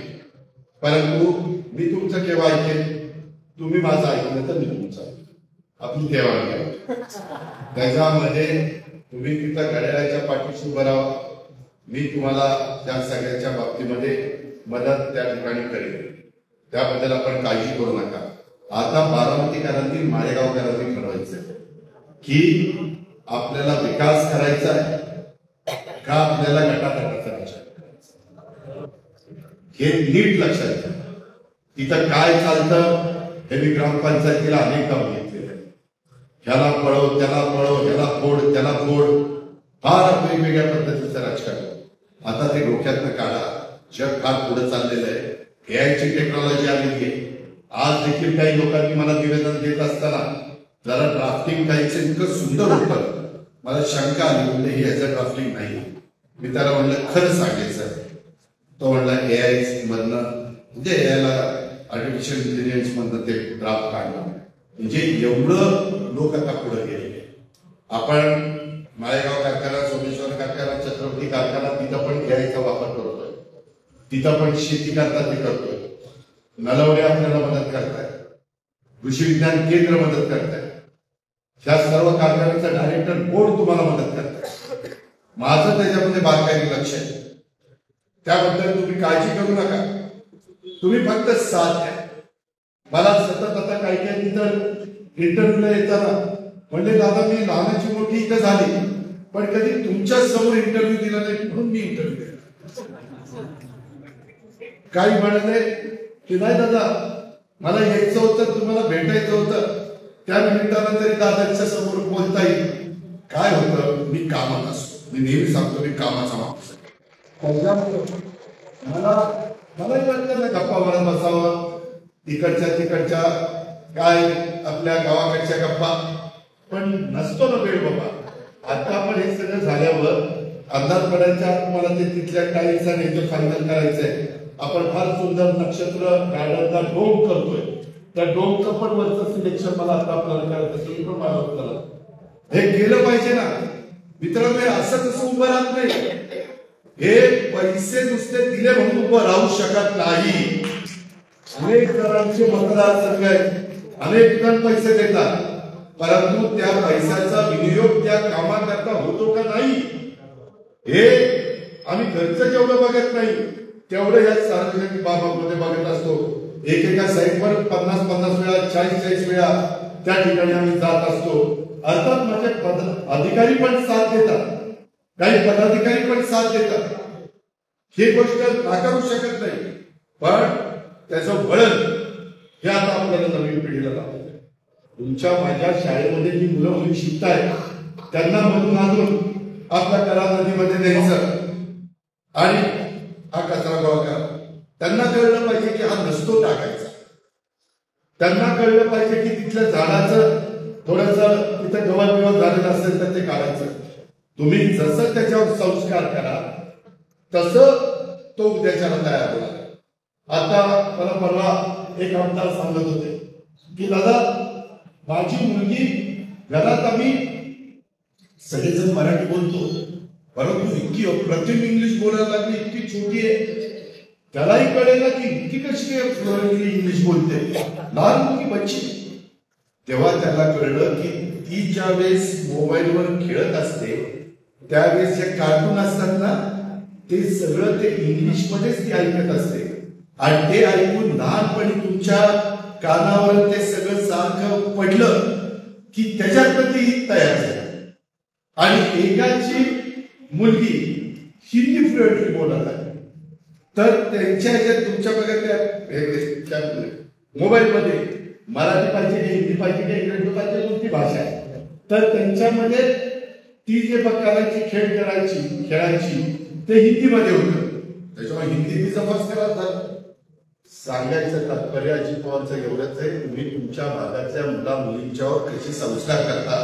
परंतु मी तुमचं केव्हा ऐकेन, तुम्ही माझं ऐकलं तर मी तुमचं आपली देवाण त्याच्यामध्ये तुम्ही तिथं घड्याळाच्या पाठीशी उभं राहा, मी तुम्हाला त्या सगळ्याच्या बाबतीमध्ये मदत त्या ठिकाणी करेन, त्याबद्दल आपण काळजी करू नका. आता बारामतीकरांनी माळेगावकरांनी ठरवायचं की आपल्याला विकास करायचा आहे का आपल्याला गटातटाचा विचार करायचा, हे नीट लक्षात घ्या. तिथं काय चालतं हे मी ग्रामपंचायतीला अनेक काम घेतलेले, ह्याला पळव त्याला पळव, ह्याला फोड त्याला फोड, फार वेगवेगळ्या पद्धतीचं राजकारण. आता ते डोक्यातनं काढा, जग फार पुढे चाललेलं आहे, एआयची टेक्नॉलॉजी आलेली आहे. आज देखील काही लोकांनी मला निवेदन देत असताना जरा ड्राफ्टिंग काहीच इतकं सुंदर होतं, मला शंका आली, म्हणजे हे याचं ड्राफ्टिंग नाही. मी त्याला म्हणलं खरं सांगायचं, तो म्हणला एआय मधनं म्हणजे एआयला आर्टिफिशियल इंटेलिजन्स मधनं ते ड्राफ्ट काढलं. म्हणजे एवढं लोक आता पुढे गेलेले. आपण माळेगाव कारखाना, सोमेश्वर कारखाना, छत्रपती कारखाना तिथं पण एआयचा वापर करतोय, तिथं पण शेती करता ते करतोय, नलवडे आपल्याला मदत करताय, कृषी विज्ञान केंद्र मदत करताय, ह्या सर्व कारखान्याचा डायरेक्टर बोर्ड तुम्हाला मदत करताय. माझं त्याच्यामध्ये बारकाईने लक्ष आहे, त्याबद्दल तुम्ही काळजी करू नका, तुम्ही फक्त साथ द्या. मला सतत आता काही काही तिथं इंटरव्ह्यूला येताना म्हणजे दादा मी लहानाची मोठी इथं झाली पण कधी तुमच्या समोर इंटरव्ह्यू दिला नाही म्हणून मी इंटरव्ह्यू दिला. काही म्हणाले की नाही दादा मला यायचं होतं, तुम्हाला भेटायचं होतं, त्या निमित्तानं तरी दादाच्या समोर बोलता येईल. काय होतं, मी कामात असतो, मी नेहमी सांगतो मी कामाचा माणूस आहे. मलाही वाटतं ना गप्पा मारत बसावं, तिकडच्या काय आपल्या गावाकडच्या गप्पा, पण नसतो ना वेळ बाबा. आता आपण हे सगळं झाल्यावर अंदाज पडायच्या आत मला ते तिथल्या टाईल्स आणि ते फायनल करायचंय. आपण फार सुंदर नक्षत्र गार्डनचा डोम करतोय, त्या डोमचं पण वरचं सिलेक्शन मला आता आपल्याला करायचं, तुम्ही पण मला उत्तर हे केलं पाहिजे ना मित्रांनो. हे असं कसं उभं राहत नाही, हे पैसे नुसते दिले म्हणून उभं राहू शकत नाही. अनेक जणांचे मतदारसंघ आहेत, अनेक जण पैसे देतात, परंतु त्या पैशाचा विनियोग त्या कामाकरता होतो का नाही हे आम्ही घरचं जेवढं बघत नाही, तेवढं या सार्वजनिक बाबांमध्ये बघत असतो. एकेका साईटवर 50-50 वेळा 40-40 वेळा त्या ठिकाणी आम्ही जात असतो. अर्थात माझे अधिकारी पण साथ देतात, काही पदाधिकारी पण साथ देतात, ही गोष्ट नाकारू शकत नाही. पण त्याचं वळण हे आता आपल्याला नवीन पिढीला लागतं. तुमच्या माझ्या शाळेमध्ये जी मुलं मुली शिकतायत त्यांना मधून अजून आपल्या कला नदीमध्ये न्यायचं आणि हा कचरा गोळा करा. त्यांना कळलं पाहिजे की हा नसतो टाकायचा. त्यांना कळलं पाहिजे की तिथल्या झाडाचं थोडस तिथं गवत बिवत झालेलं असेल तर ते काढायचं. तुम्ही जसं त्याच्यावर संस्कार करा तसं तो उद्याच्याला तयार होणार. आता मला परवा एक आमदार सांगत होते की दादा माझी मुलगी घरात आम्ही सगळेजण मराठी बोलतो परंतु इतकी अप्रतिम इंग्लिश बोलायला लागली, इतकी छोटी आहे, त्यालाही कळेल की इतकी कशी इंग्लिश बोलते, लहान मुलगी बच्ची. तेव्हा त्याला कळलं की ती ज्या वेळेस मोबाईलवर खेळत असते त्यावेळेस जे कार्टून असतात ना ते सगळं ते इंग्लिश मध्येच ती ऐकत असते आणि ते ऐकून लहानपणी तुमच्या कानावर ते सगळं सारखं पडलं की त्याच्यात ती तयार झाली. आणि एकाची मुलगी हिंदी फ्लुएंटली बोलत आहे तर त्यांच्या ह्याच्यात तुमच्या बघा मोबाईल मध्ये मराठी पाहिजे की हिंदी पाहिजे की इंग्रजी पाहिजे कोणती भाषा आहे तर त्यांच्यामध्ये ती जे करायची खेळायची ते हिंदीमध्ये होतं. त्याच्यामुळे हिंदी तिचा फर्स्ट क्लास झाला. सांगायचं तात्पर्य अजित पवारचं एवढंच आहे, तुम्ही तुमच्या भागातल्या मुला मुलींच्यावर कसे संस्कार करता,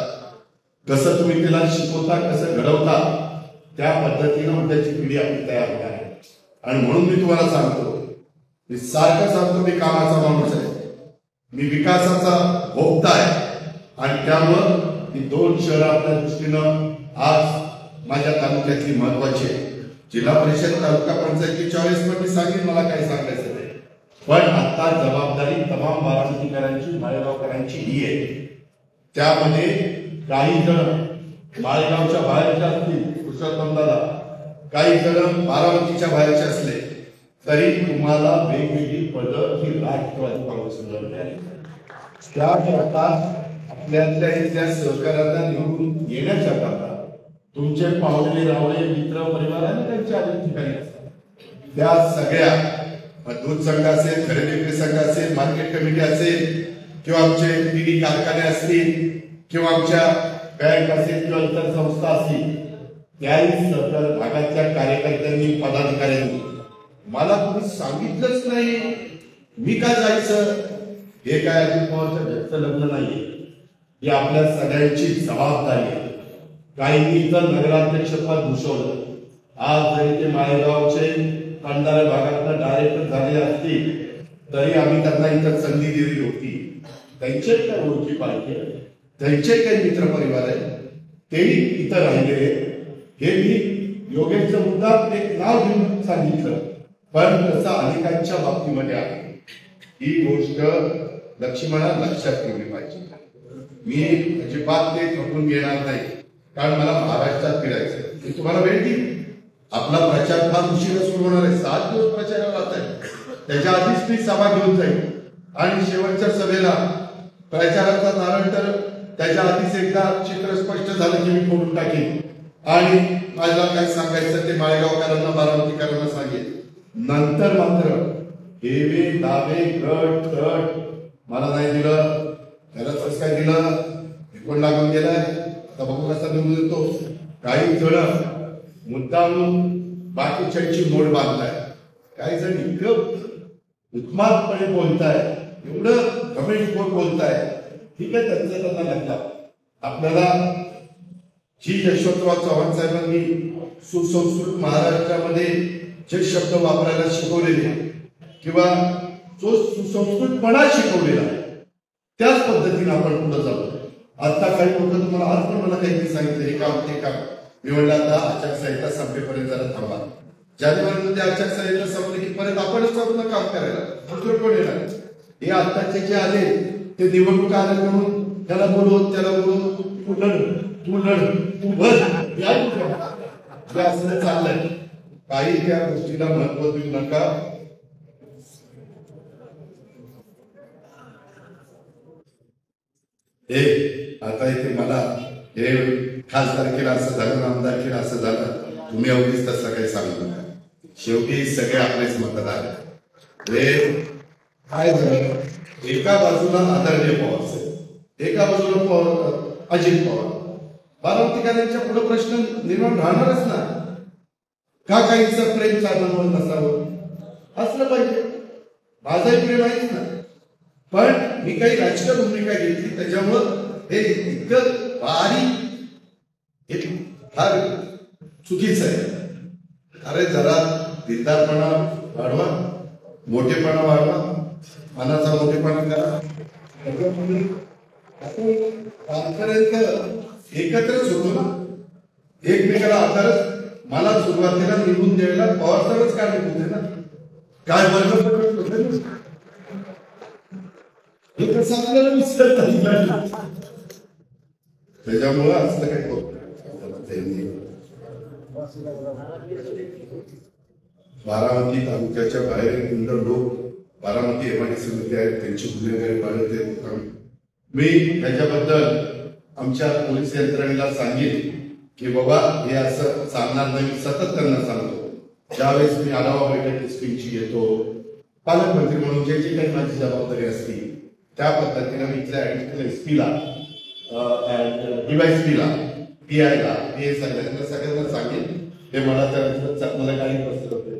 कसं तुम्ही तिला शिकवता, कसं घडवता, त्या पद्धतीनं उद्याची पिढी आपली तयार होणार आहे. आणि म्हणून मी तुम्हाला सांगतो, मी सारखं सांगतो मी कामाचा माणूस आहे, मी विकासाचा भोक्ता आहे आणि त्यामुळं ही 2 शहरं आपल्या दृष्टीनं आज माझ्या तालुक्यातली महत्वाची आहे. जिल्हा परिषद तालुका पंचायतीच्या वेळेस पण मी सांगेन मला काय सांगायचं नाही, पण आता जबाबदारी तमाम बारामतीकरांची माळेगावकरांची ही आहे. त्यामध्ये काही जण माळेगावच्या बाहेरचे असतील पुरुषोत्तम दादा, काही जण बारामतीच्या बाहेरचे असले तरी तुम्हाला वेगवेगळी पदं ही राष्ट्रवादी काँग्रेसला मिळाली. त्याकरता आपल्यातल्या इथल्या सहकार्याला निवडून येण्याच्या करता तुमचे पाहुणे रावळे मित्र परिवार आणि त्यांच्या अनेक ठिकाणी असतात. त्या सगळ्या दूध संघ असेल, खरेदी विक्री संघ असेल, मार्केट कमिटी असेल किंवा आमचे बीडी कारखाने असतील किंवा आमच्या बँक असेल किंवा इतर संस्था असतील, त्याही सहकार भागाच्या कार्यकर्त्यांनी पदाधिकाऱ्यांनी मला तुम्ही सांगितलंच नाही, मी का जायचं. हे काय अजित पवारच्या घरचं लग्न नाहीये, ही आपल्या सगळ्यांची जबाबदारी आहे. काहींनी तर नगराध्यक्षपद भूषवलं. आज जरी ते माळेगावचे खंडारा भागात डायरेक्टर झाले असतील तरी आम्ही त्यांना इतर संधी दिली होती. त्यांचे काय ओळखी पाहिजे, त्यांचे काही मित्र परिवार आहे तेही इथं राहिलेले. हे मी योगेशचं मुद्दा एक नाव घेऊन सांगितलं, पण तसं अनेकांच्या बाबतीमध्ये आहे. ही गोष्ट लक्ष्मणा लक्षात ठेवली पाहिजे. मी अजिबात ते थकून घेणार नाही, कारण मला महाराष्ट्रात फिरायचं. मी तुम्हाला वेळ देईन. आपला प्रचार फार उशिरा सुरू होणार आहे, 7 दिवस प्रचाराला जात आहे. त्याच्या आधीच मी सभा घेऊन जाईल आणि शेवटच्या सभेला प्रचाराचा नारळ तर त्याच्या आधीच एकदा चित्र स्पष्ट झालं की मी फोडून टाकेन आणि माझ्या काय सांगायचं ते माळेगावकरांना बारामतीकरांना सांगेन. नंतर मात्र हेवे दावे गट तट मला नाही दिलं, त्यालाच काय दिलं, कोण लागून गेलाय, आता बघू कसा निवडून येतो. काही जण मुद्दाम बाकीच्यांची मोड बांधताय, काही जण इतकं उत्मादपणे बोलताय, एवढं घमेंडखोर बोलताय. ठीक आहे, त्यांचं त्यांना लक्षात. आपल्याला जी यशवंतराव चव्हाण साहेबांनी सुसंस्कृत महाराष्ट्रामध्ये जे शब्द वापरायला शिकवलेले किंवा जो सुसंस्कृतपणा शिकवलेला त्याच पद्धतीने आपण पुढे जातो. आता काही लोक तुम्हाला आज पण मला काहीतरी सांगितलं हे काम ते काम. मी म्हणलं आता आचारसंहिता संपेपर्यंत जरा थांबा. जानेवारीमध्ये आचारसंहिता संपली की परत आपणच आपलं काम करायला दुसरं कोण येणार. हे आत्ताचे जे आले ते निवडणूक आले म्हणून त्याला बोलवून त्याला बोलवून तू लढ तू लढ तू भर असं चाललंय. काही त्या गोष्टीला महत्व देऊ नका. आता इथे मला हे खासदार केला असं झालं, आमदार केला असं झालं, तुम्ही अवधीच तसं काही सांगू नका. शेवटी सगळे आपलेच मतदार हे काय झालं, एका बाजूला आदरणीय पवार साहेब, एका बाजूला अजित पवार. बारामतीकरांच्या पुढे प्रश्न निर्माण राहणारच ना. का काहींचं प्रेम साधनावर नसावं, असलं पाहिजे. माझंही प्रेम आहेच ना, पण मी काही राजकीय भूमिका घेतली त्याच्यामुळं हे इतकं बारीक फार चुकीचं आहे. अरे जरा दिलदारपणा वाढवा, मोठेपणा वाढवा, मनाचा मोठेपणा करा. एकत्रच होतो ना, एकमेकाला आधारच. मला सुरुवातीला निघून द्यायला पवार साहेबच काढत होते ना, काय वर्ग होते ना, हे कसं आपल्याला विसरता येईल. त्याच्यामुळं असं काही होत बारामती तालुक्याच्या बाहेर लोक बारामती एमआयडीसी मध्ये आहेत, त्यांची गुन्हेगारी वाढवते. मी त्याच्याबद्दल आमच्या पोलीस यंत्रणेला सांगेन की बाबा हे असं चालणार नाही. सतत त्यांना सांगतो, ज्यावेळेस मी आढावा बैठक टेस्टिंगची घेतो, पालकमंत्री म्हणून जे जे काही माझी जबाबदारी असते त्या पद्धतीने मी इथल्या ऍडिशनल एसपीला, डीवायएसपीला, पीआयला, पीएसआयला सगळ्यांना सांगेन. हे मला मला काही प्रश्न होते,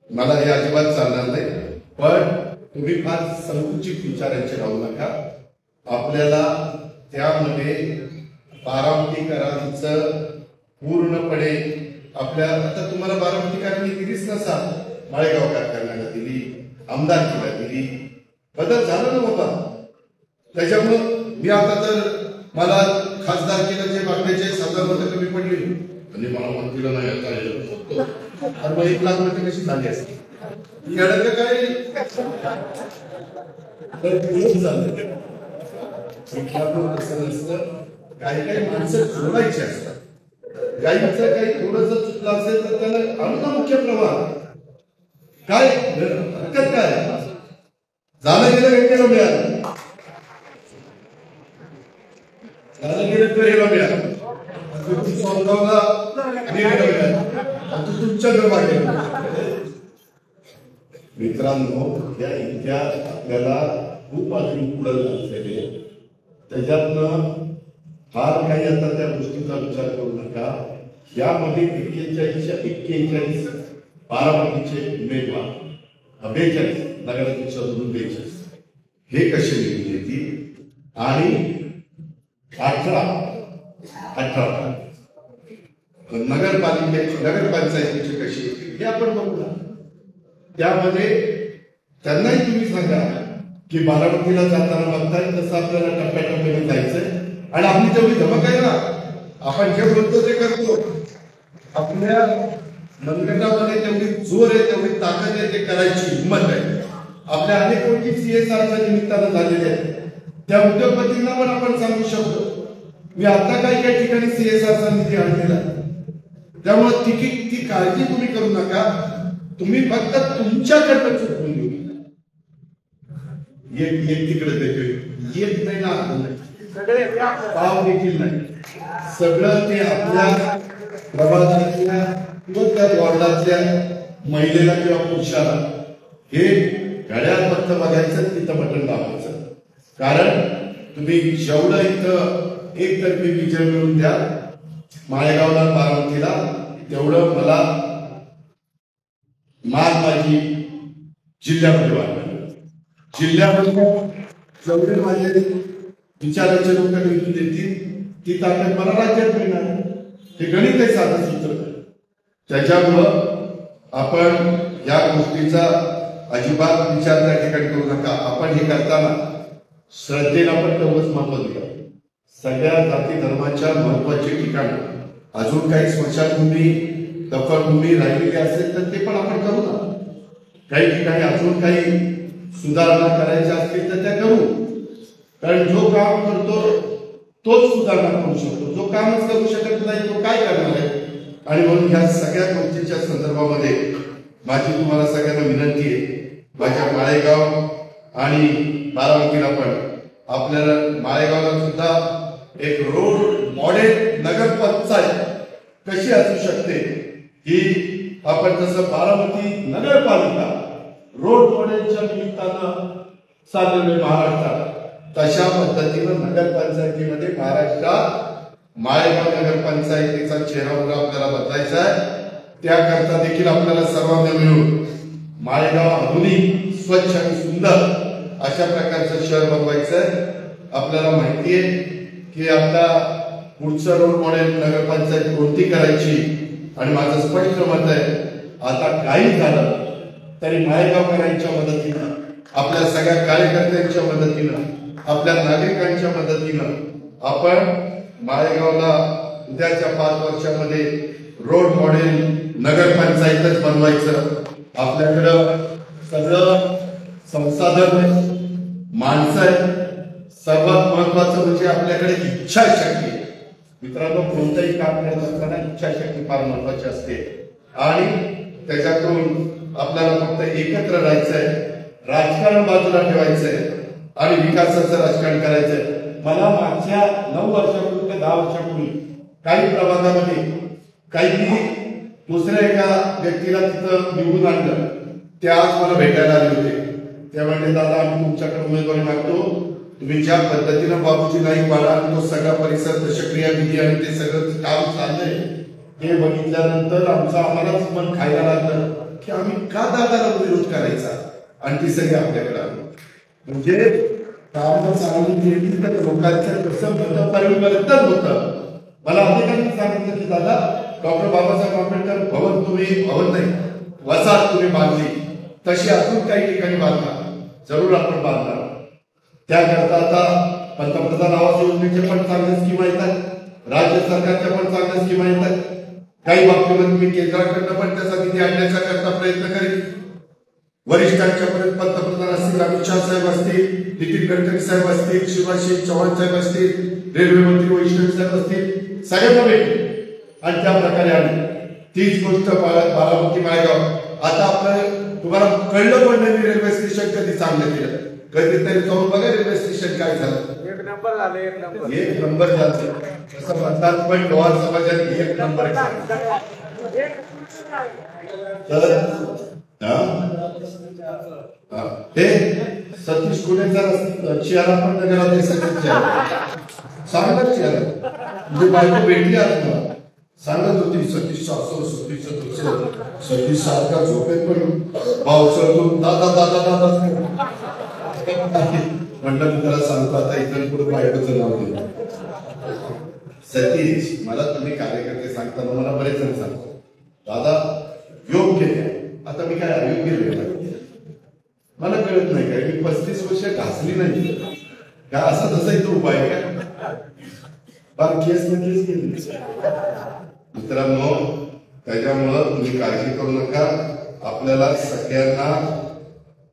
मला हे अजिबात चालणार नाही. पण तुम्ही फार संकुचित विचारांचे राहू नका. आपल्याला त्यामध्ये बारामतीकरांचं पूर्णपणे आपल्या, आता तुम्हाला बारामतीकरांनी दिलीच नसा, माळेगाव कारखान्याला दिली, आमदारकीला दिली, बदल झाला ना बाबा. त्याच्यामुळं मी आता तर मला खासदारकीला जे बाकीचे 1000 मतं कमी पडली म्हणजे मला मंत्रीला नाही आता तर मग 1 लाख मतं कशी झाली असते काय काही काही माणसं जोडायची असतात. गाईचं काही थोडंसं चुकलं असेल तर त्याला आणून मुख्य प्रवाह काय हरकत काय झालं गेलं व्यक्तीला मिळालं, झालं गेलं करेला मिळालं, तुमच्या मित्रांनो या इतक्या आपल्याला खूप अजून पुढे झालेले, त्याच्यातनं फार काही आता त्या गोष्टीचा विचार करू नका. यामध्ये 41 बारामतीचे उमेदवार 42 नगराध्यक्षातून 42 हे कसे निवडून येतील आणि 18 नगरपंचायतीचे कसे येतील हे आपण बघूया. त्यामध्ये त्यांनाही तुम्ही सांगा की बारामतीला जाताना बघताय तसं आपल्याला टप्प्याटप्प्याने जायचंय आणि आपली तेवढी धमक आहे ना, आपण जे बोलतो ते करतो. आपल्या मनगटामध्ये तेवढी जोर आहे, तेवढी ताकद आहे, ते करायची हिंमत आहे. आपल्या अनेक गोष्टी CSRच्या निमित्तानं झालेल्या आहेत, त्या उद्योगपतींना पण आपण सांगू शकतो. मी आता काही काही ठिकाणी CSRचा निधी आणलेला, त्यामुळे ती काळजी तुम्ही करू नका. तुम्ही फक्त तुमच्याकडनं चुकून घेऊ, एक तिकडे देतोय येत नाही ना, पाव देखील नाही. सगळं ते आपल्या प्रभागातल्या किंवा त्या वॉर्डातल्या महिलेला किंवा पुरुषाला हे घड्याळ फक्त बघायचं, तिथं बटन दाबायचं. कारण तुम्ही जेवढं इथं एकतर्फी विजय मिळवून द्या माळेगावला बारामतीला, तेवढं मला मान माझी जिल्ह्यामध्ये वाढणार. जिल्ह्यामध्ये जेवढे माझे विचाराचे लोक निवडून देतील ती ताकद मला राज्यात मिळणार. हे गणित आहे साधं सूत्र. त्याच्यामुळं आपण या गोष्टीचा अजिबात विचार त्या ठिकाणी करू नका. आपण हे करताना श्रद्धेला पण तेवढंच महत्व दिलं. सगळ्या जाती धर्माच्या महत्वाची ठिकाणं अजून काही स्मशानभूमी दफनभूमी राहिलेली असेल तर ते पण आपण करू ना. काही ठिकाणी अजून काही सुधारणा करायच्या असतील तर त्या करू. कारण जो काम करतो तोच सुधारणा करू शकतो. जो कामच करू शकत नाही तो काय करणार आहे. आणि म्हणून ह्या सगळ्या गोष्टींच्या संदर्भामध्ये माझी तुम्हाला सगळ्यांना विनंती आहे, माझ्या माळेगाव आणि बारामतीला पण आपल्याला माळेगावला सुद्धा एक रोड मॉडेल नगरपंचायत कशी असू शकते ही आपण जसं बारामती नगरपालिका रोड मॉडेलच्या निमित्तानं चाललेले महाराष्ट्रात तशा पद्धतीनं नगरपंचायतीमध्ये महाराष्ट्रात माळेगाव नगरपंचायतीचा चेहरा आपल्याला बदलायचा आहे। त्याकरता देखील आपल्याला सर्वांना मिळून माळेगाव आधुनिक स्वच्छ आणि सुंदर अशा प्रकारचं शहर बनवायचं आहे। आपल्याला माहिती आहे की आता पुढचं रोड मॉडेल नगरपंचायत कोणती करायची आणि माझं स्पष्ट मत आहे आता काही झालं तरी माळेगावकरांच्या मदतीनं, आपल्या सगळ्या कार्यकर्त्यांच्या मदतीनं, आपल्या नागरिकांच्या मदतीनं आपण माळेगावला उद्याच्या 5 वर्षामध्ये रोड मॉडेल नगरपंचायतच बनवायचं। आपल्याकडं सगळं संसाधन माणसं आहे, सर्वात महत्वाचं म्हणजे आपल्याकडे इच्छाशक्ती। मित्रांनो, कोणतंही काम करत असताना इच्छाशक्ती फार महत्वाची असते आणि त्याच्यातून आपल्याला फक्त एकत्र राहायचंय, राजकारण बाजूला ठेवायचंय आणि विकासाचं राजकारण करायचंय। मला मागच्या 9 वर्षापूर्वी ते 10 वर्षापूर्वी काही प्रभागामध्ये काही दुसऱ्या एका व्यक्तीला तिथं निवडून आणलं, ते आज मला भेटायला आले होते। ते म्हणले, दादा आम्ही तुमच्याकडे उमेदवारी मागतो, तुम्ही ज्या पद्धतीनं बाबूजी नाईक वाडा तो सगळा परिसर दशक्रिया विधी आणि ते सगळं काम चाललंय हे बघितल्यानंतर आम्हालाच मन खायला लागलं की आम्ही का दादाला विरोध करायचा आणि ती सगळी आपल्याकडे आली। म्हणजे काम चालू केली तर लोकांचं कसं परिवर्तन होतं। मला अधिकाऱ्यांनी सांगितलं की दादा डॉक्टर बाबासाहेब आंबेडकर भवन तुम्ही भवन नाही वसाहत तुम्ही बांधली, तशी अजून काही ठिकाणी बांधणार, जरूर आपण बांधणार। त्याकरता आता पंतप्रधान आवास योजनेचे पण चांगले स्कीम येतात, राज्य सरकारच्या पण चांगल्या स्कीम येतात, काही बाबतीमध्ये मी केंद्राकडनं पण त्याचा निधी आणण्याचा करता प्रयत्न करेन। वरिष्ठांच्या पर्यंत पंतप्रधान असतील, अमित शाह साहेब असतील, नितीन गडकरी साहेब असतील, शिवराज सिंग चौहान साहेब असतील, रेल्वे मंत्री वैष्णव साहेब असतील, सगळ्यांना भेटू आणि त्या प्रकारे आली। तीच गोष्ट बारामती माळेगाव आता आपलं तुम्हाला कळलं पण नाही रेल्वे स्टेशन कधी चांगलं केलं, कधीतरी जाऊन बघा रेल्वे स्टेशन काय झालं। एक नंबर झालं, एक नंबर झालं असं म्हणतात, पण लोहार समाजाने एक नंबर हे सतीश कुणेचा चेहरा पण नगरात सांगत चेहरा म्हणजे बायको भेटली आज मला सांगत होती सतीश सासू सतीश सतीश सारखा झोपेत पण भाव चढतो दादा दादा दादा म्हटलं मी त्याला सांगतो आता इथून पुढे बायकोचं नाव दे सतीश। मला तुम्ही कार्यकर्ते सांगताना मला बरेच जण सांगतो दादा योग्य आहे, आता मी काय अयोग्य लिहिलं मला कळत नाही काय, मी 35 वर्ष घासली नाही का असा तसा इथं उपाय काय बार केस केली मित्रांनो। त्याच्यामुळं तुम्ही काळजी करू नका, आपल्याला सगळ्यांना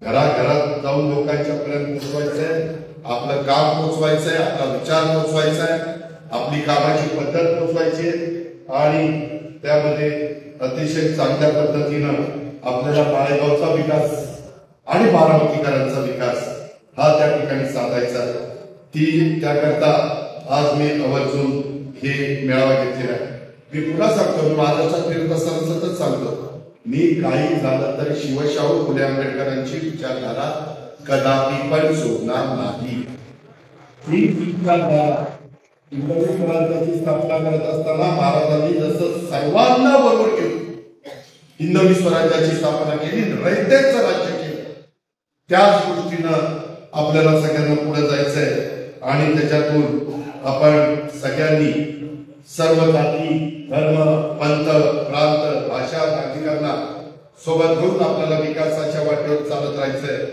घराघरात जाऊन लोकांच्या पर्यंत पोहोचवायचंय, आपलं काम पोहोचवायचंय, आपला विचार पोहोचवायचा आहे, आपली कामाची पद्धत पोहोचवायची आणि त्यामध्ये अतिशय चांगल्या पद्धतीनं आपल्याला माळेगावचा विकास आणि बारामतीकरांचा विकास हा त्या ठिकाणी साधायचा। ती त्याकरता आज मी आवर्जून हे मेळावा घेतलेला आहे। मी पुन्हा सांगतो, मी महाराष्ट्रात फिरत असताना सतत सांगतो, मी काही झालं तर शिवशाहू फुले आंबेडकरांची विचारधारा कदापि पण सोडणार नाही। ही विचारधारा इंग्रजी स्वराज्याची स्थापना करत असताना महाराजांनी जसं सर्वांना बरोबर केलं, हिंदवी स्वराज्याची स्थापना केली, रयतेचं राज्य केलं, त्याच गोष्टीनं आपल्याला सगळ्यांना पुढे जायचंय आणि त्याच्यातून आपण सगळ्यांनी सर्व जाती धर्म पंथ प्रांत भाषा नागरिकांना सोबत घेऊन आपल्याला विकासाच्या वाटेवर चालत राहायचंय।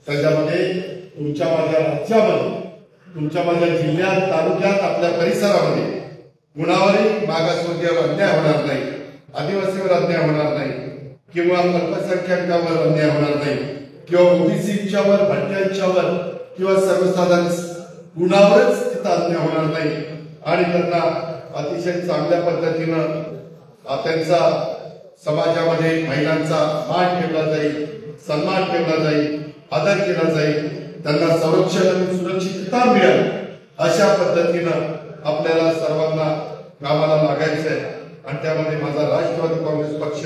त्याच्यामध्ये तुमच्या माझ्या राज्यामध्ये, तुमच्या माझ्या जिल्ह्यात तालुक्यात आपल्या परिसरामध्ये गुणावरही मागासवर्गीयावर अन्याय होणार नाही, आदिवासीवर अन्याय होणार नाही किंवा अल्पसंख्याकांवर अन्याय होणार नाही किंवा ओबीसीच्यावर भटक्यांच्यावर किंवा सर्वसाधारण गुणावरच तिथं अन्याय होणार नाही आणि त्यांना अतिशय चांगल्या पद्धतीनं त्यांचा समाजामध्ये महिलांचा मान ठेवला जाईल, सन्मान ठेवला जाईल, आदर केला जाईल, त्यांना संरक्षण आणि सुरक्षितता मिळेल अशा पद्धतीनं आपल्याला सर्वांना कामाला लागायचं आहे. आणि त्यामध्ये माझा राष्ट्रवादी काँग्रेस पक्ष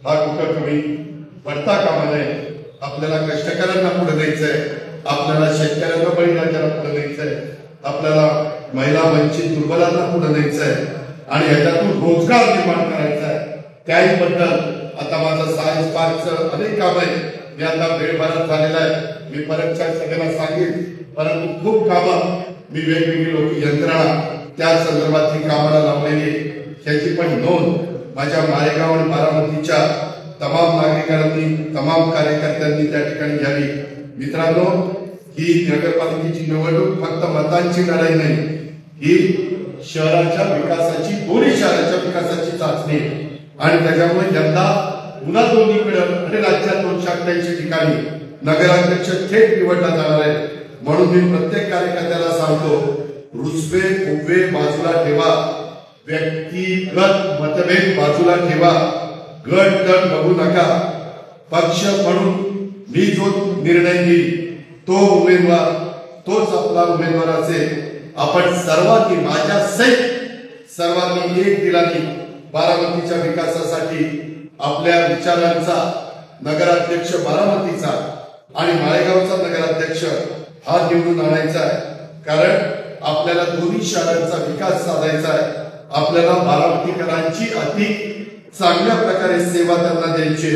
हा कुठं कमी पडता कामा नये. आपल्याला कष्टकऱ्यांना पुढे द्यायचंय, आपल्याला शेतकऱ्यांना बळीराजाला पुढे द्यायचंय, आपल्याला महिला वंचित दुर्बलांना पुढे द्यायचंय आणि याच्यातून रोजगार निर्माण करायचा आहे. त्याही बद्दल आता माझं सायन्स पार्कचं अनेक काम आहे. मी आता वेळभरात झालेला आहे. मी परीक्षा सगळ्यांना सांगेन, परंतु खूप कामं मी वेगवेगळी लोक यंत्रणा त्या संदर्भातली कामाला लावलेली त्याची पण नोंद माझ्या मालेगाव आणि बारामतीच्या तमाम नागरिकांनी, तमाम कार्यकर्त्यांनी त्या ठिकाणी घ्यावी. मित्रांनो, ही नगरपालिकेची निवडणूक फक्त मतांची लढाई नाही, ही शहराच्या विकासाची, दोन्ही शहराच्या विकासाची चाचणी आहे. आणि त्याच्यामुळे यंदा पुन्हा दोन्हीकडे आणि राज्यात 288 ठिकाणी नगराध्यक्ष थेट निवडला जाणार आहे. म्हणून मी प्रत्येक कार्यकर्त्याला सांगतो, रुसवे फुगवे बाजूला ठेवा, व्यक्तिगत मतभेद बाजूला ठेवा, गट तट बघू नका. पक्ष म्हणून मी जो निर्णय घेईल तो उमेदवार, तोच आपला उमेदवार असेल. आपण सर्वांनी, माझ्या सहित सर्वांनी एक दिलाने बारामतीच्या विकासासाठी आपल्या विचारांचा नगराध्यक्ष बारामतीचा आणि माळेगावचा नगराध्यक्ष हा निवडून आणायचा आहे. कारण आपल्याला दोन्ही शहरांचा विकास साधायचा आहे. आपल्याला बारामतीकरांची अधिक चांगल्या प्रकारे सेवा त्यांना द्यायची.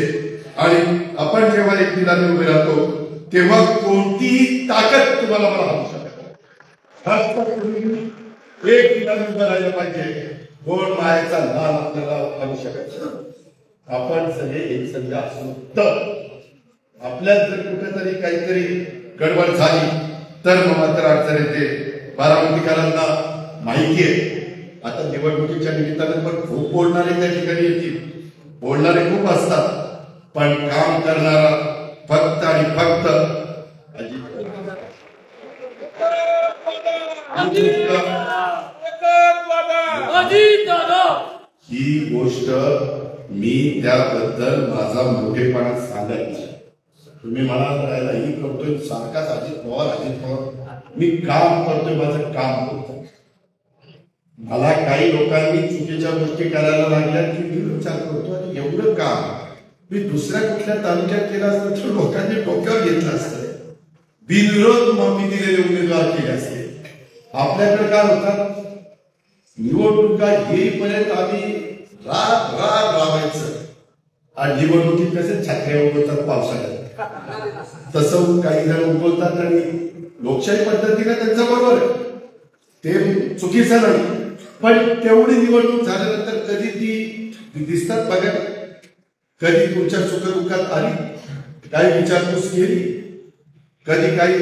आणि आपण जेव्हा एक दिलाने उभे राहतो तेव्हा कोणतीही ताकद तुम्हाला मला आणू शकत नाही. एक दिलाने उभं राहायला पाहिजे. गोड मायाचा लाल आपल्याला आणू शकत. आपण सगळे एक संघ असू तर आपल्यात जर कुठेतरी काहीतरी गडबड झाली तर मग मात्र अडचण येते. बारामतीकरांना माहिती आहे आता निवडणुकीच्या निमित्तानं पण खूप बोलणारे त्या ठिकाणी येतील, बोलणारे खूप असतात, पण काम करणारा फक्त आणि फक्त ही गोष्ट मी त्याबद्दल माझा मोठेपणा सांगत नाही. तुम्ही मला करायला ही करतोय सारखाच अजित पवार, मी काम करतोय, माझं काम करतोय. मला काही लोकांनी चुकीच्या गोष्टी करायला लागल्या की मी विचार करतो आणि एवढं काम मी दुसऱ्या कुठल्या तालुक्यात केलं असतं तर लोकांनी डोक्यावर घेतलं असतं. बिनविरोध मग मी दिलेले उमेदवार केले असते. आपल्याकडे काय होतात, निवडणुका येईपर्यंत आम्ही राग राग राबायचं आणि निवडणुकीत कसे छात्र्या उगवतात पावसाळ्यात तसं काही जण उगवतात आणि लोकशाही पद्धतीने त्यांचं बरोबर आहे, ते चुकीचं नाही. पण तेवढी निवडणूक झाल्यानंतर कधी ती दिसतात बघा, कधी तुमच्या सुखदुःखात आली, काही विचारपूस केली, कधी काही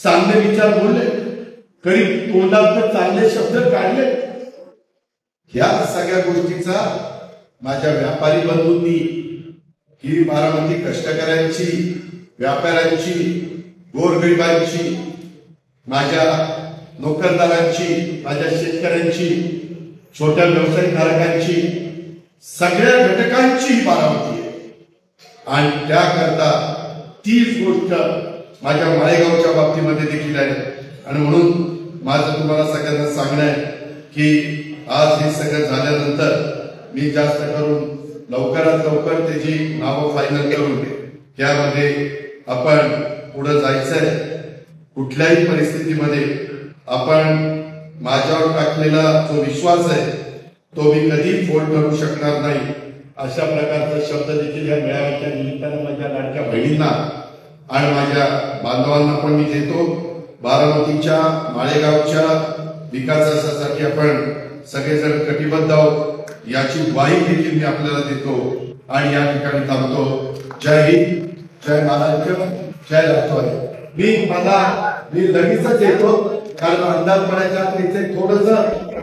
चांगले विचार बोलले, कधी तोंडात चांगले शब्द काढले. ह्या सगळ्या गोष्टीचा माझ्या व्यापारी बंधूंनी, ही बारामती कष्टकऱ्यांची, व्यापाऱ्यांची, गोरगरिबांची, माझ्या नोकरदारांची, माझ्या शेतकऱ्यांची, छोट्या व्यवसायधारकांची, सगळ्या घटकांची ही बारामती आहे. आणि त्याकरता तीच गोष्ट माझ्या माळेगावच्या बाबतीमध्ये देखील आहे. आणि म्हणून माझं तुम्हाला सगळ्यांना सांगणं आहे की आज हे सगळं झाल्यानंतर मी जास्त करून लवकरात लवकर त्याची नावं फायनल करून त्यामध्ये आपण पुढे जायचंय. कुठल्याही परिस्थितीमध्ये आपण माझ्यावर टाकलेला जो विश्वास आहे तो मी कधी फोड करू शकणार नाही. अशा प्रकारचा शब्द देखील या मेळाव्याच्या निमित्तानं माझ्या लाडक्या बहिणींना आणि माझ्या बांधवांना पण मी देतो. बारामतीच्या, माळेगावच्या विकासासाठी आपण सगळेजण कटिबद्ध आहोत याची ग्वाही देखील मी आपल्याला देतो आणि या ठिकाणी थांबतो. जय हिंद, जय महाराष्ट्र, जय राष्ट्रवादी. मी लगेचच येतो कारण अंदाज पडायच्या इथे थोडंसं